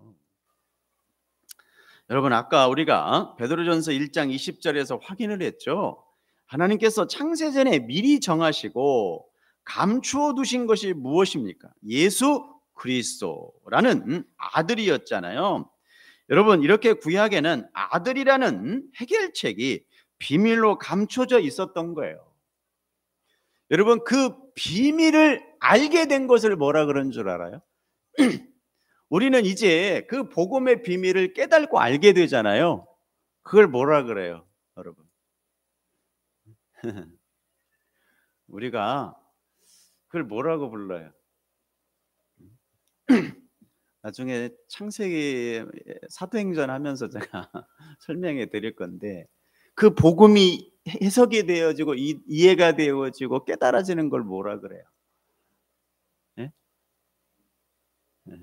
여러분 아까 우리가 베드로전서 1장 20절에서 확인을 했죠. 하나님께서 창세전에 미리 정하시고 감추어 두신 것이 무엇입니까? 예수 그리스도라는 아들이었잖아요. 여러분 이렇게 구약에는 아들이라는 해결책이 비밀로 감춰져 있었던 거예요. 여러분 그 비밀을 알게 된 것을 뭐라 그런 줄 알아요? 우리는 이제 그 복음의 비밀을 깨닫고 알게 되잖아요. 그걸 뭐라 그래요, 여러분? 우리가 그걸 뭐라고 불러요? 나중에 창세기 사도행전 하면서 제가 설명해 드릴 건데 그 복음이 해석이 되어지고 이해가 되어지고 깨달아지는 걸 뭐라 그래요? 네? 네.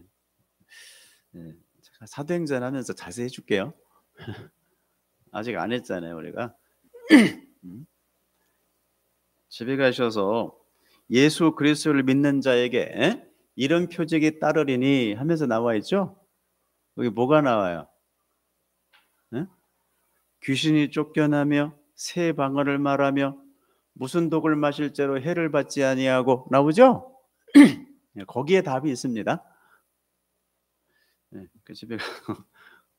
네. 제가 사도행전 하면서 자세히 해줄게요. 아직 안 했잖아요, 우리가. 집에 가셔서 예수 그리스도를 믿는 자에게 이런 표적이 따르리니 하면서 나와 있죠? 여기 뭐가 나와요? 네? 귀신이 쫓겨나며 새 방언을 말하며 무슨 독을 마실 죄로 해를 받지 아니하고 나오죠? 거기에 답이 있습니다. 네, 그 집에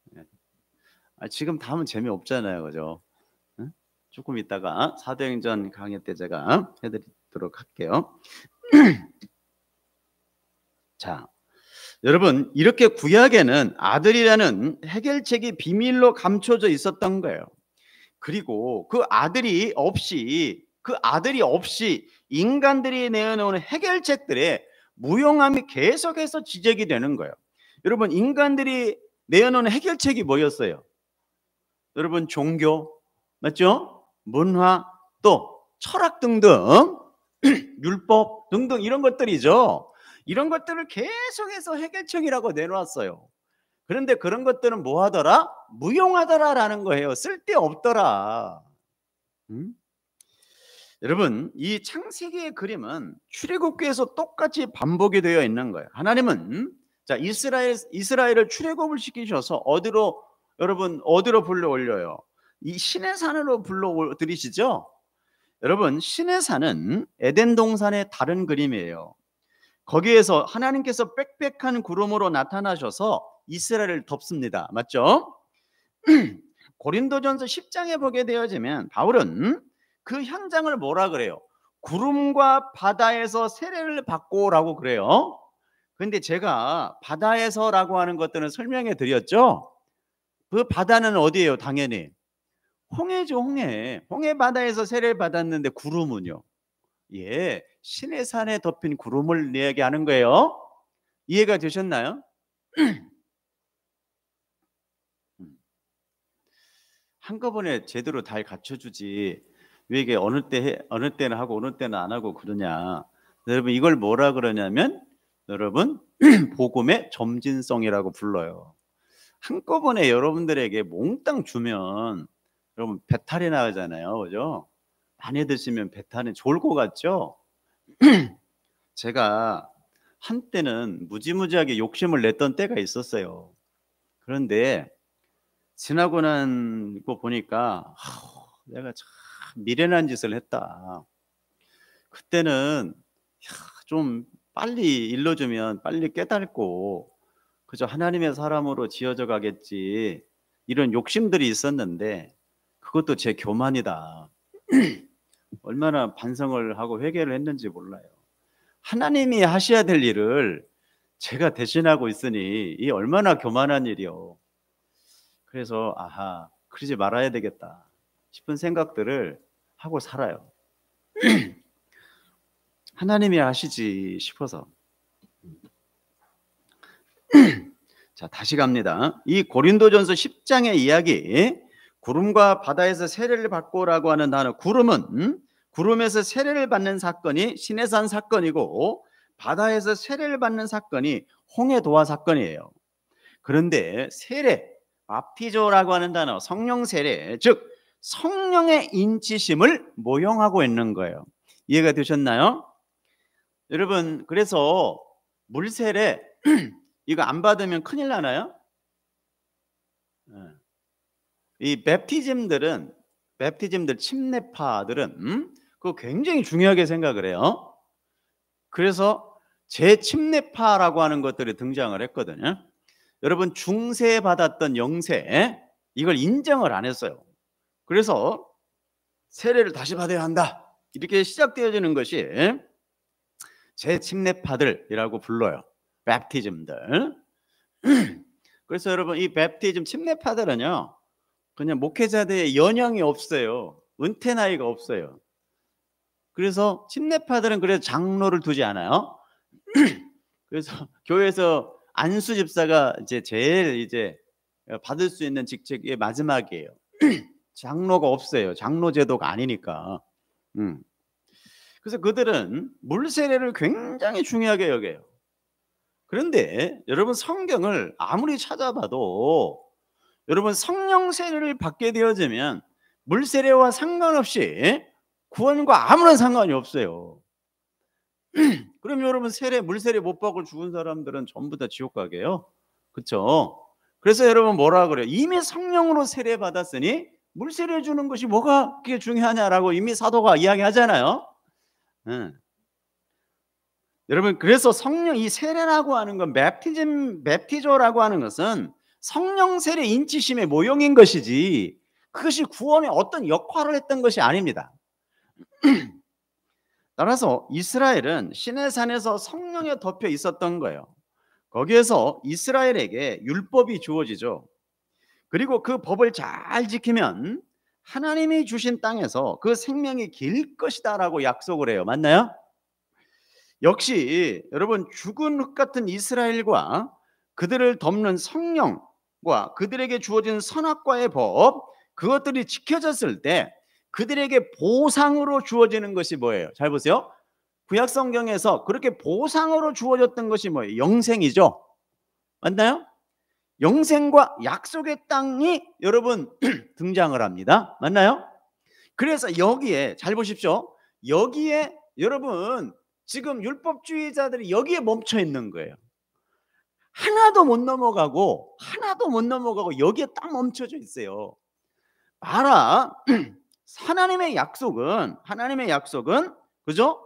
네. 지금 답은 재미없잖아요, 그죠? 네? 조금 이따가 사도행전 강의 때 제가 해드리도록 할게요. 자, 여러분 이렇게 구약에는 아들이라는 해결책이 비밀로 감춰져 있었던 거예요. 그리고 그 아들이 없이 인간들이 내어놓은 해결책들의 무용함이 계속해서 지적이 되는 거예요. 여러분 인간들이 내어놓은 해결책이 뭐였어요? 여러분 종교 맞죠? 문화 또 철학 등등 율법 등등 이런 것들이죠. 이런 것들을 계속해서 해결책이라고 내놓았어요. 그런데 그런 것들은 뭐 하더라? 무용하더라라는 거예요. 쓸데없더라. 여러분 이 창세기의 그림은 출애굽기에서 똑같이 반복이 되어 있는 거예요. 하나님은 자 이스라엘을 출애굽을 시키셔서 어디로 불러 올려요? 이 신의 산으로 불러 들이시죠. 여러분 신의 산은 에덴 동산의 다른 그림이에요. 거기에서 하나님께서 빽빽한 구름으로 나타나셔서 이스라엘을 덮습니다. 맞죠? 고린도전서 10장에 보게 되어지면 바울은 그 현장을 뭐라 그래요? 구름과 바다에서 세례를 받고라고 그래요. 그런데 제가 바다에서라고 하는 것들은 설명해 드렸죠. 그 바다는 어디예요? 당연히 홍해죠. 홍해 바다에서 세례를 받았는데 구름은요? 예, 신의 산에 덮인 구름을 이야기하는 거예요. 이해가 되셨나요? 한꺼번에 제대로 잘 갖춰주지 왜 이게 어느 때는 하고 어느 때는 안 하고 그러냐. 여러분 이걸 뭐라 그러냐면 여러분 복음의 점진성이라고 불러요. 한꺼번에 여러분들에게 몽땅 주면 여러분 배탈이 나잖아요. 그죠? 많이 드시면 배탈이 좋을 것 같죠? 제가 한때는 무지무지하게 욕심을 냈던 때가 있었어요. 그런데 지나고 난 거 보니까 내가 참 미련한 짓을 했다. 그때는 좀 빨리 일러주면 빨리 깨닫고 그저 하나님의 사람으로 지어져 가겠지, 이런 욕심들이 있었는데 그것도 제 교만이다. 얼마나 반성을 하고 회개를 했는지 몰라요. 하나님이 하셔야 될 일을 제가 대신하고 있으니 이 얼마나 교만한 일이요. 그래서 아하, 그러지 말아야 되겠다 싶은 생각들을 하고 살아요. 하나님이 하시지 싶어서. 자, 다시 갑니다. 이 고린도전서 10장의 이야기, 구름과 바다에서 세례를 받고라고 하는 단어, 구름은 구름에서 세례를 받는 사건이 시내산 사건이고, 바다에서 세례를 받는 사건이 홍해도화 사건이에요. 그런데 세례, 바프티조라고 하는 단어, 성령 세례, 즉 성령의 인치심을 모형하고 있는 거예요. 이해가 되셨나요? 여러분, 그래서 물세례 이거 안 받으면 큰일 나나요? 이 베프티즘들 침례파들은 그거 굉장히 중요하게 생각을 해요. 그래서 재침례파라고 하는 것들이 등장을 했거든요. 여러분, 중세 받았던 영세 이걸 인정을 안 했어요. 그래서 세례를 다시 받아야 한다, 이렇게 시작되어지는 것이 재침례파들이라고 불러요. 베프티즘들. 그래서 여러분, 이 베프티즘 침례파들은요 그냥 목회자들의 연령이 없어요. 은퇴 나이가 없어요. 그래서 침례파들은 그래서 장로를 두지 않아요. 그래서 교회에서 안수 집사가 제일 받을 수 있는 직책이 마지막이에요. 장로가 없어요. 장로 제도가 아니니까. 그래서 그들은 물세례를 굉장히 중요하게 여겨요. 그런데 여러분, 성경을 아무리 찾아봐도 여러분, 성령 세례를 받게 되어지면 물세례와 상관없이 구원과 아무런 상관이 없어요. 그럼 여러분, 물세례 못 받고 죽은 사람들은 전부 다 지옥 가게요. 그렇죠? 그래서 여러분 뭐라 그래요? 이미 성령으로 세례 받았으니 물세례 주는 것이 뭐가 그게 중요하냐라고 이미 사도가 이야기하잖아요. 여러분, 그래서 성령, 이 세례라고 하는 건 베프티조라고 하는 것은 성령 세례 인치심의 모형인 것이지 그것이 구원의 어떤 역할을 했던 것이 아닙니다. 따라서 이스라엘은 시내산에서 성령에 덮여 있었던 거예요. 거기에서 이스라엘에게 율법이 주어지죠. 그리고 그 법을 잘 지키면 하나님이 주신 땅에서 그 생명이 길 것이다 라고 약속을 해요. 맞나요? 역시 여러분, 죽은 흙 같은 이스라엘과 그들을 덮는 성령과 그들에게 주어진 선악과의 법, 그것들이 지켜졌을 때 그들에게 보상으로 주어지는 것이 뭐예요? 잘 보세요. 구약 성경에서 그렇게 보상으로 주어졌던 것이 뭐예요? 영생이죠. 맞나요? 영생과 약속의 땅이 여러분 등장을 합니다. 맞나요? 그래서 여기에 잘 보십시오. 여기에 여러분, 지금 율법주의자들이 여기에 멈춰 있는 거예요. 하나도 못 넘어가고 여기에 딱 멈춰져 있어요. 봐라. 하나님의 약속은 그죠?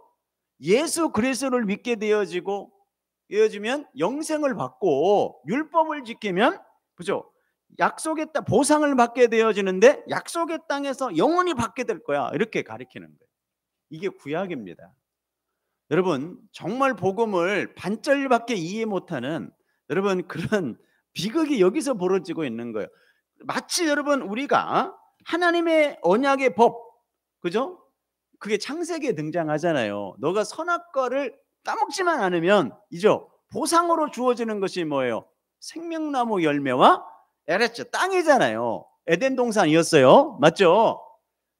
예수 그리스도를 믿게 되어지면 영생을 받고 율법을 지키면 그죠? 약속의 땅, 보상을 받게 되어지는데 약속의 땅에서 영원히 받게 될 거야, 이렇게 가리키는 거예요. 이게 구약입니다. 여러분, 정말 복음을 반절밖에 이해 못하는 여러분, 그런 비극이 여기서 벌어지고 있는 거예요. 마치 여러분, 우리가 하나님의 언약의 법, 그죠? 그게 창세기에 등장하잖아요. 너가 선악과를 따먹지만 않으면 이죠, 보상으로 주어지는 것이 뭐예요? 생명나무 열매와 에레츠, 땅이잖아요. 에덴 동산이었어요. 맞죠?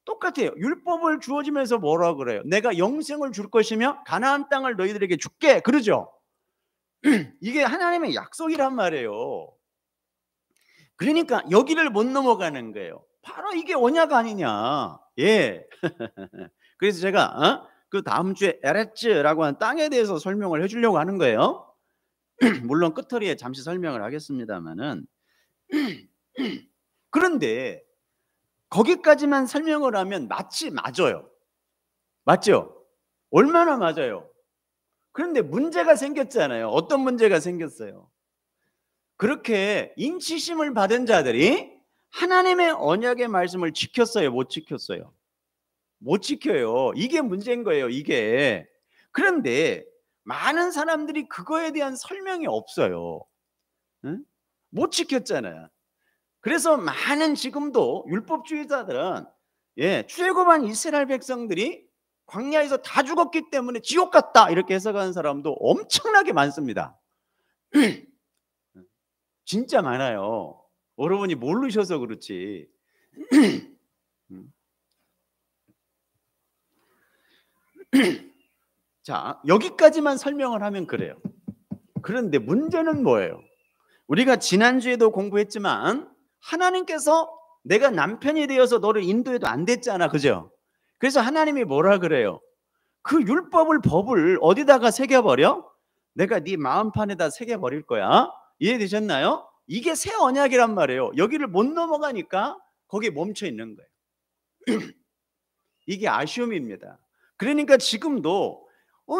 똑같아요. 율법을 주어지면서 뭐라 그래요? 내가 영생을 줄 것이며 가나안 땅을 너희들에게 줄게, 그러죠? 이게 하나님의 약속이란 말이에요. 그러니까 여기를 못 넘어가는 거예요. 바로 이게 언약 아니냐. 예. 그래서 제가 그 다음 주에 에레츠라고 하는 땅에 대해서 설명을 해주려고 하는 거예요. 물론 끝허리에 잠시 설명을 하겠습니다만은 그런데 거기까지만 설명을 하면 맞죠? 얼마나 맞아요? 그런데 문제가 생겼잖아요. 어떤 문제가 생겼어요? 그렇게 인치심을 받은 자들이 하나님의 언약의 말씀을 지켰어요? 못 지켰어요? 못 지켜요. 이게 문제인 거예요, 이게. 그런데 많은 사람들이 그거에 대한 설명이 없어요. 응? 못 지켰잖아요. 그래서 많은 지금도 율법주의자들은 출애굽한 이스라엘 백성들이 광야에서 다 죽었기 때문에 지옥 같다 이렇게 해석하는 사람도 엄청나게 많습니다. 진짜 많아요. 여러분이 모르셔서 그렇지. 자, 여기까지만 설명을 하면 그래요. 그런데 문제는 뭐예요? 우리가 지난주에도 공부했지만 하나님께서 내가 남편이 되어서 너를 인도해도 안 됐잖아, 그죠? 그래서 하나님이 뭐라 그래요? 그 율법을, 법을 어디다가 새겨버려? 내가 네 마음판에다 새겨버릴 거야. 이해되셨나요? 이게 새 언약이란 말이에요. 여기를 못 넘어가니까 거기에 멈춰 있는 거예요. 이게 아쉬움입니다. 그러니까 지금도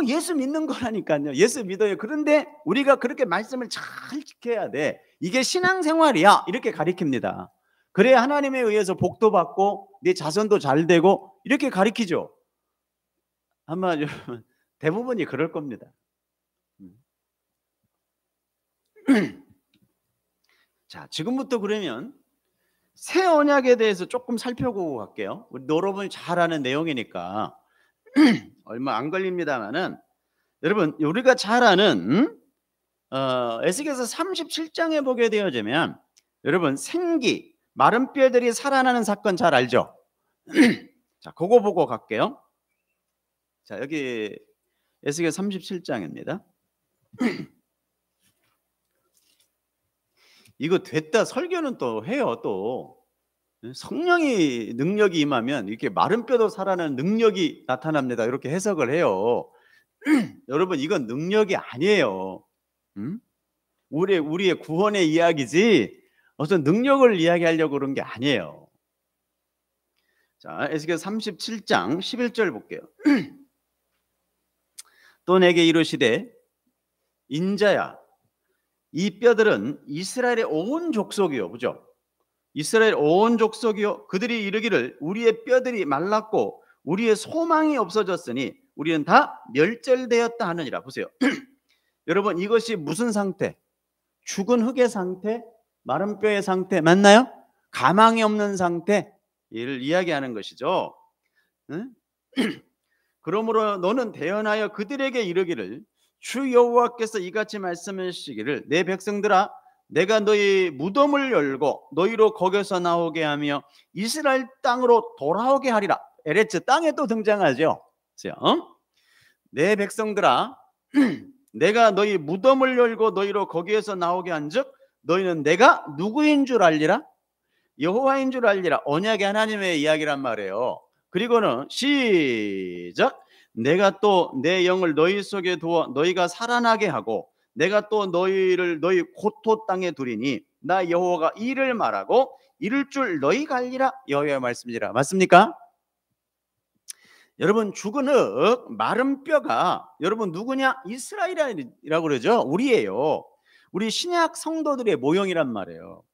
예수 믿는 거라니까요. 예수 믿어요. 그런데 우리가 그렇게 말씀을 잘 지켜야 돼. 이게 신앙생활이야. 이렇게 가리킵니다. 그래야 하나님에 의해서 복도 받고 내 자손도 잘 되고 이렇게 가리키죠. 아마 여러분 대부분이 그럴 겁니다. 자, 지금부터 그러면 새 언약에 대해서 조금 살펴보고 갈게요. 우리 여러분이 잘 아는 내용이니까 얼마 안 걸립니다만은, 여러분 우리가 잘 아는 에스겔서 37장에 보게 되어지면 여러분 생기, 마른 뼈들이 살아나는 사건 잘 알죠? 자, 그거 보고 갈게요. 자, 여기 에스겔 37장입니다. 이거 됐다 설교는 또 해요. 또 성령이 능력이 임하면 이렇게 마른 뼈도 살아나는 능력이 나타납니다. 이렇게 해석을 해요. 여러분 이건 능력이 아니에요. 우리의 구원의 이야기지 어떤 능력을 이야기하려고 그런 게 아니에요. 자, 에스겔 37장 11절 볼게요. 또 내게 이르시되 인자야, 이 뼈들은 이스라엘의 온 족속이요, 그죠? 이스라엘 온 족속이요, 그들이 이르기를 우리의 뼈들이 말랐고 우리의 소망이 없어졌으니 우리는 다 멸절되었다 하느니라. 보세요. 여러분 이것이 무슨 상태? 죽은 흙의 상태, 마른 뼈의 상태 맞나요? 가망이 없는 상태를 이야기하는 것이죠. 응? 그러므로 너는 대언하여 그들에게 이르기를 주 여호와께서 이같이 말씀하시기를 내 백성들아, 내가 너희 무덤을 열고 너희로 거기서 나오게 하며 이스라엘 땅으로 돌아오게 하리라. 에레츠 땅에 또 등장하죠. 내 백성들아, 내가 너희 무덤을 열고 너희로 거기에서 나오게 한즉 너희는 내가 누구인 줄 알리라? 여호와인 줄 알리라. 언약의 하나님의 이야기란 말이에요. 그리고는 시작. 내가 또 내 영을 너희 속에 두어 너희가 살아나게 하고 내가 또 너희를 너희 고토 땅에 두리니 나 여호와가 이를 말하고 이를 줄 너희가 알리라. 여호와의 말씀이라. 맞습니까? 여러분 죽은 흙, 마른 뼈가 여러분 누구냐? 이스라엘이라고 그러죠. 우리예요. 우리 신약 성도들의 모형이란 말이에요.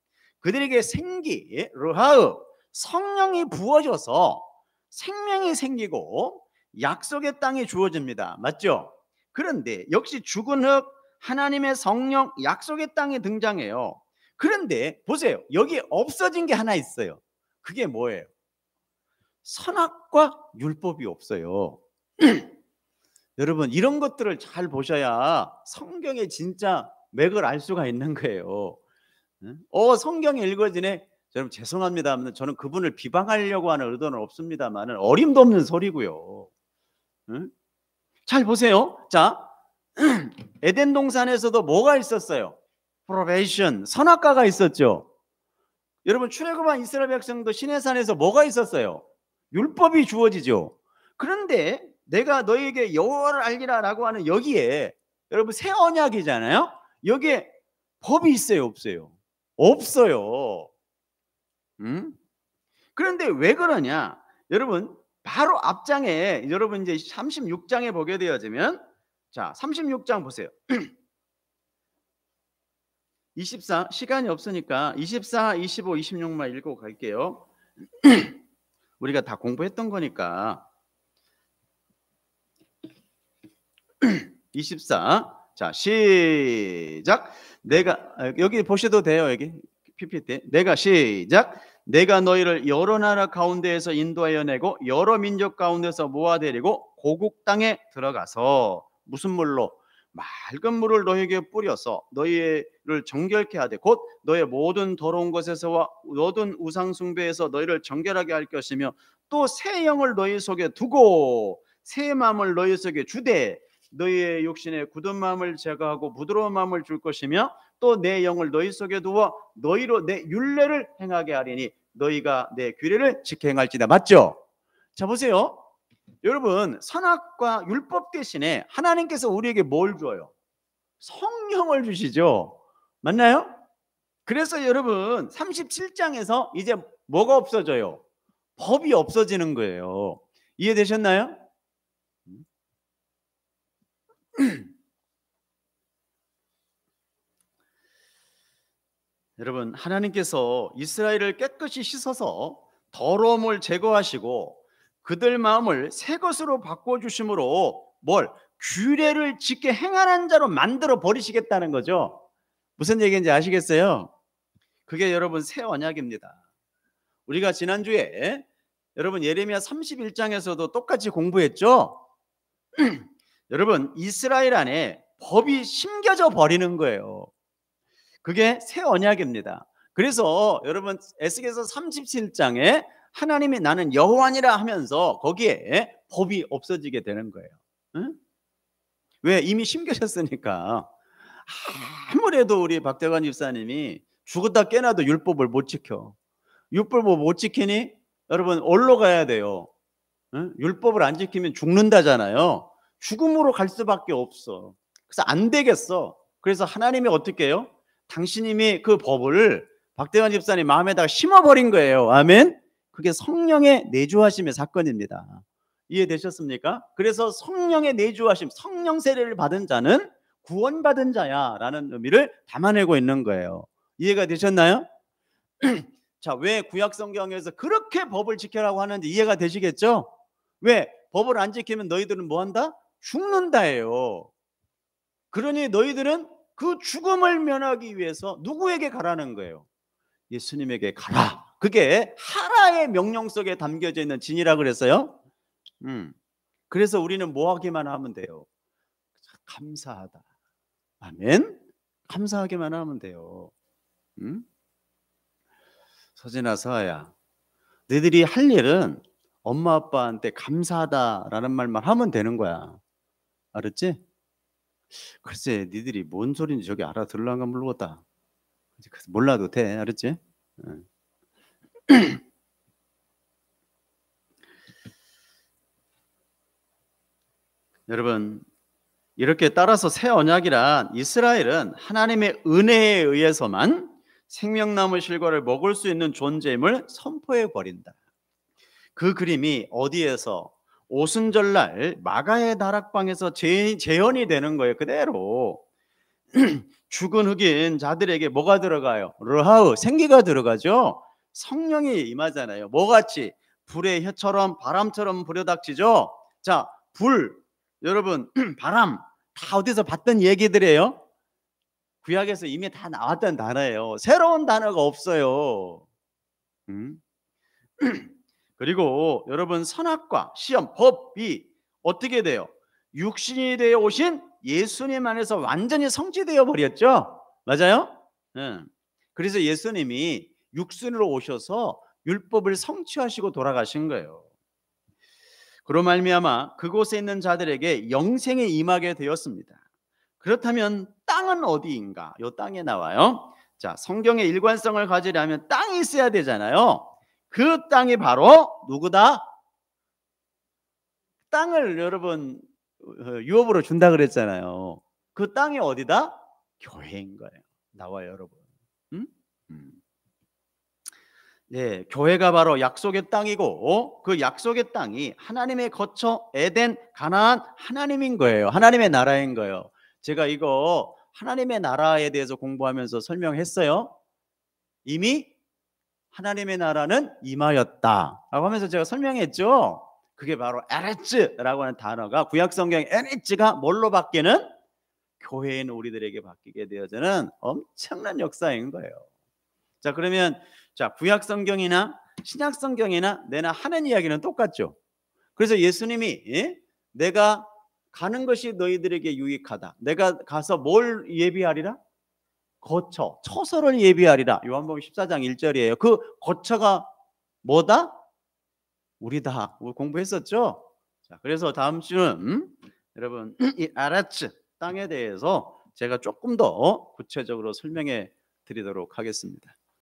그들에게 생기, 르하으, 성령이 부어져서 생명이 생기고 약속의 땅이 주어집니다. 맞죠? 그런데 역시 죽은 흙, 하나님의 성령, 약속의 땅에 등장해요. 그런데 보세요. 여기 없어진 게 하나 있어요. 그게 뭐예요? 선악과 율법이 없어요. 여러분 이런 것들을 잘 보셔야 성경의 진짜 맥을 알 수가 있는 거예요. 성경이 읽어지네. 여러분 죄송합니다. 저는 그분을 비방하려고 하는 의도는 없습니다만 어림도 없는 소리고요. 잘 보세요. 자, 에덴 동산에서도 뭐가 있었어요? 프로베이션, 선악과가 있었죠. 여러분 출애굽한 이스라엘 백성도 시내산에서 뭐가 있었어요? 율법이 주어지죠. 그런데 내가 너에게 여호와를 알리라라고 하는 여기에 여러분 새 언약이잖아요. 여기에 법이 있어요, 없어요? 없어요. 그런데 왜 그러냐? 여러분 바로 앞장에 여러분 이제 36장에 보게 되어지면 자, 36장 보세요. 24 시간이 없으니까 24, 25, 26만 읽고 갈게요. 우리가 다 공부했던 거니까. 24. 자, 시작. 내가 여기 보셔도 돼요. 여기 PPT. 내가 시작. 내가 너희를 여러 나라 가운데에서 인도하여 내고 여러 민족 가운데서 모아내리고 고국 땅에 들어가서 무슨 물로? 맑은 물을 너희에게 뿌려서 너희를 정결케 하되 곧 너의 모든 더러운 것에서와 모든 우상 숭배에서 너희를 정결하게 할 것이며 또 새 영을 너희 속에 두고 새 마음을 너희 속에 주되 너희의 육신에 굳은 마음을 제거하고 부드러운 마음을 줄 것이며 또 내 영을 너희 속에 두어 너희로 내 율례를 행하게 하리니 너희가 내 규례를 지켜 행할지다. 맞죠? 자, 보세요. 여러분, 선악과 율법 대신에 하나님께서 우리에게 뭘 줘요? 성령을 주시죠. 맞나요? 그래서 여러분 37장에서 이제 뭐가 없어져요? 법이 없어지는 거예요. 이해되셨나요? 여러분, 하나님께서 이스라엘을 깨끗이 씻어서 더러움을 제거하시고 그들 마음을 새 것으로 바꿔주심으로 뭘? 규례를 지켜 행하는 자로 만들어 버리시겠다는 거죠. 무슨 얘기인지 아시겠어요? 그게 여러분 새 언약입니다. 우리가 지난주에 여러분 예레미야 31장에서도 똑같이 공부했죠. 여러분, 이스라엘 안에 법이 심겨져 버리는 거예요. 그게 새 언약입니다. 그래서 여러분 에스겔서 37장에 하나님이 나는 여호와니라 하면서 거기에 법이 없어지게 되는 거예요. 응? 왜? 이미 심겨졌으니까. 아무래도 우리 박대관 집사님이 죽었다 깨나도 율법을 못 지켜. 율법을 못 지키니 여러분 어디로 가야 돼요? 응? 율법을 안 지키면 죽는다잖아요. 죽음으로 갈 수밖에 없어. 그래서 안 되겠어. 그래서 하나님이 어떻게 해요? 당신님이 그 법을 박대관 집사님 마음에다가 심어버린 거예요. 아멘. 그게 성령의 내주하심의 사건입니다. 이해되셨습니까? 그래서 성령의 내주하심, 성령 세례를 받은 자는 구원받은 자야라는 의미를 담아내고 있는 거예요. 이해가 되셨나요? 자, 왜 구약 성경에서 그렇게 법을 지켜라고 하는지 이해가 되시겠죠? 왜? 법을 안 지키면 너희들은 뭐 한다? 죽는다예요. 그러니 너희들은 그 죽음을 면하기 위해서 누구에게 가라는 거예요? 예수님에게 가라. 그게 하라의 명령 속에 담겨져 있는 진이라 그랬어요. 그래서 우리는 뭐 하기만 하면 돼요? 감사하다. 아멘. 감사하기만 하면 돼요. 서진아, 서아야, 너희들이 할 일은 엄마 아빠한테 감사하다라는 말만 하면 되는 거야. 알았지? 글쎄 니들이 뭔 소리인지 저기 알아들을란가 모르겠다. 몰라도 돼. 알았지? 여러분, 이렇게 따라서 새 언약이란 이스라엘은 하나님의 은혜에 의해서만 생명나무 실과를 먹을 수 있는 존재임을 선포해 버린다. 그 그림이 어디에서? 오순절날 마가의 다락방에서 재현이 되는 거예요. 그대로. 죽은 흑인 자들에게 뭐가 들어가요? 르하우, 생기가 들어가죠. 성령이 임하잖아요. 뭐같이? 불의 혀처럼 바람처럼 불어닥치죠. 자, 불, 여러분 바람 다 어디서 봤던 얘기들이에요. 구약에서 이미 다 나왔던 단어예요. 새로운 단어가 없어요. 그리고 여러분 선악과 시험, 법이 어떻게 돼요? 육신이 되어 오신 예수님 안에서 완전히 성취되어 버렸죠. 맞아요? 그래서 예수님이 육신으로 오셔서 율법을 성취하시고 돌아가신 거예요. 그로 말미암아 그곳에 있는 자들에게 영생에 임하게 되었습니다. 그렇다면 땅은 어디인가? 이 땅에 나와요. 자, 성경의 일관성을 가지려면 땅이 있어야 되잖아요. 그 땅이 바로 누구다? 땅을 여러분 유업으로 준다 그랬잖아요. 그 땅이 어디다? 교회인 거예요. 나와 여러분. 네, 교회가 바로 약속의 땅이고 그 약속의 땅이 하나님의 거처 에덴 가나안 하나님인 거예요. 하나님의 나라인 거예요. 제가 이거 하나님의 나라에 대해서 공부하면서 설명했어요. 이미 하나님의 나라는 임하였다라고 하면서 제가 설명했죠. 그게 바로 에레츠라고 하는 단어가 구약 성경 에레츠가 뭘로 바뀌는 교회인 우리들에게 바뀌게 되어지는 엄청난 역사인 거예요. 자, 그러면 자, 구약 성경이나 신약 성경이나 내나 하는 이야기는 똑같죠. 그래서 예수님이 내가 가는 것이 너희들에게 유익하다. 내가 가서 뭘 예비하리라? 거처, 처소를 예비하리라. 요한복음 14장 1절이에요. 그 거처가 뭐다? 우리다. 우리 공부했었죠? 자, 그래서 다음 주는 여러분 이 아라츠 땅에 대해서 제가 조금 더 구체적으로 설명해 드리도록 하겠습니다.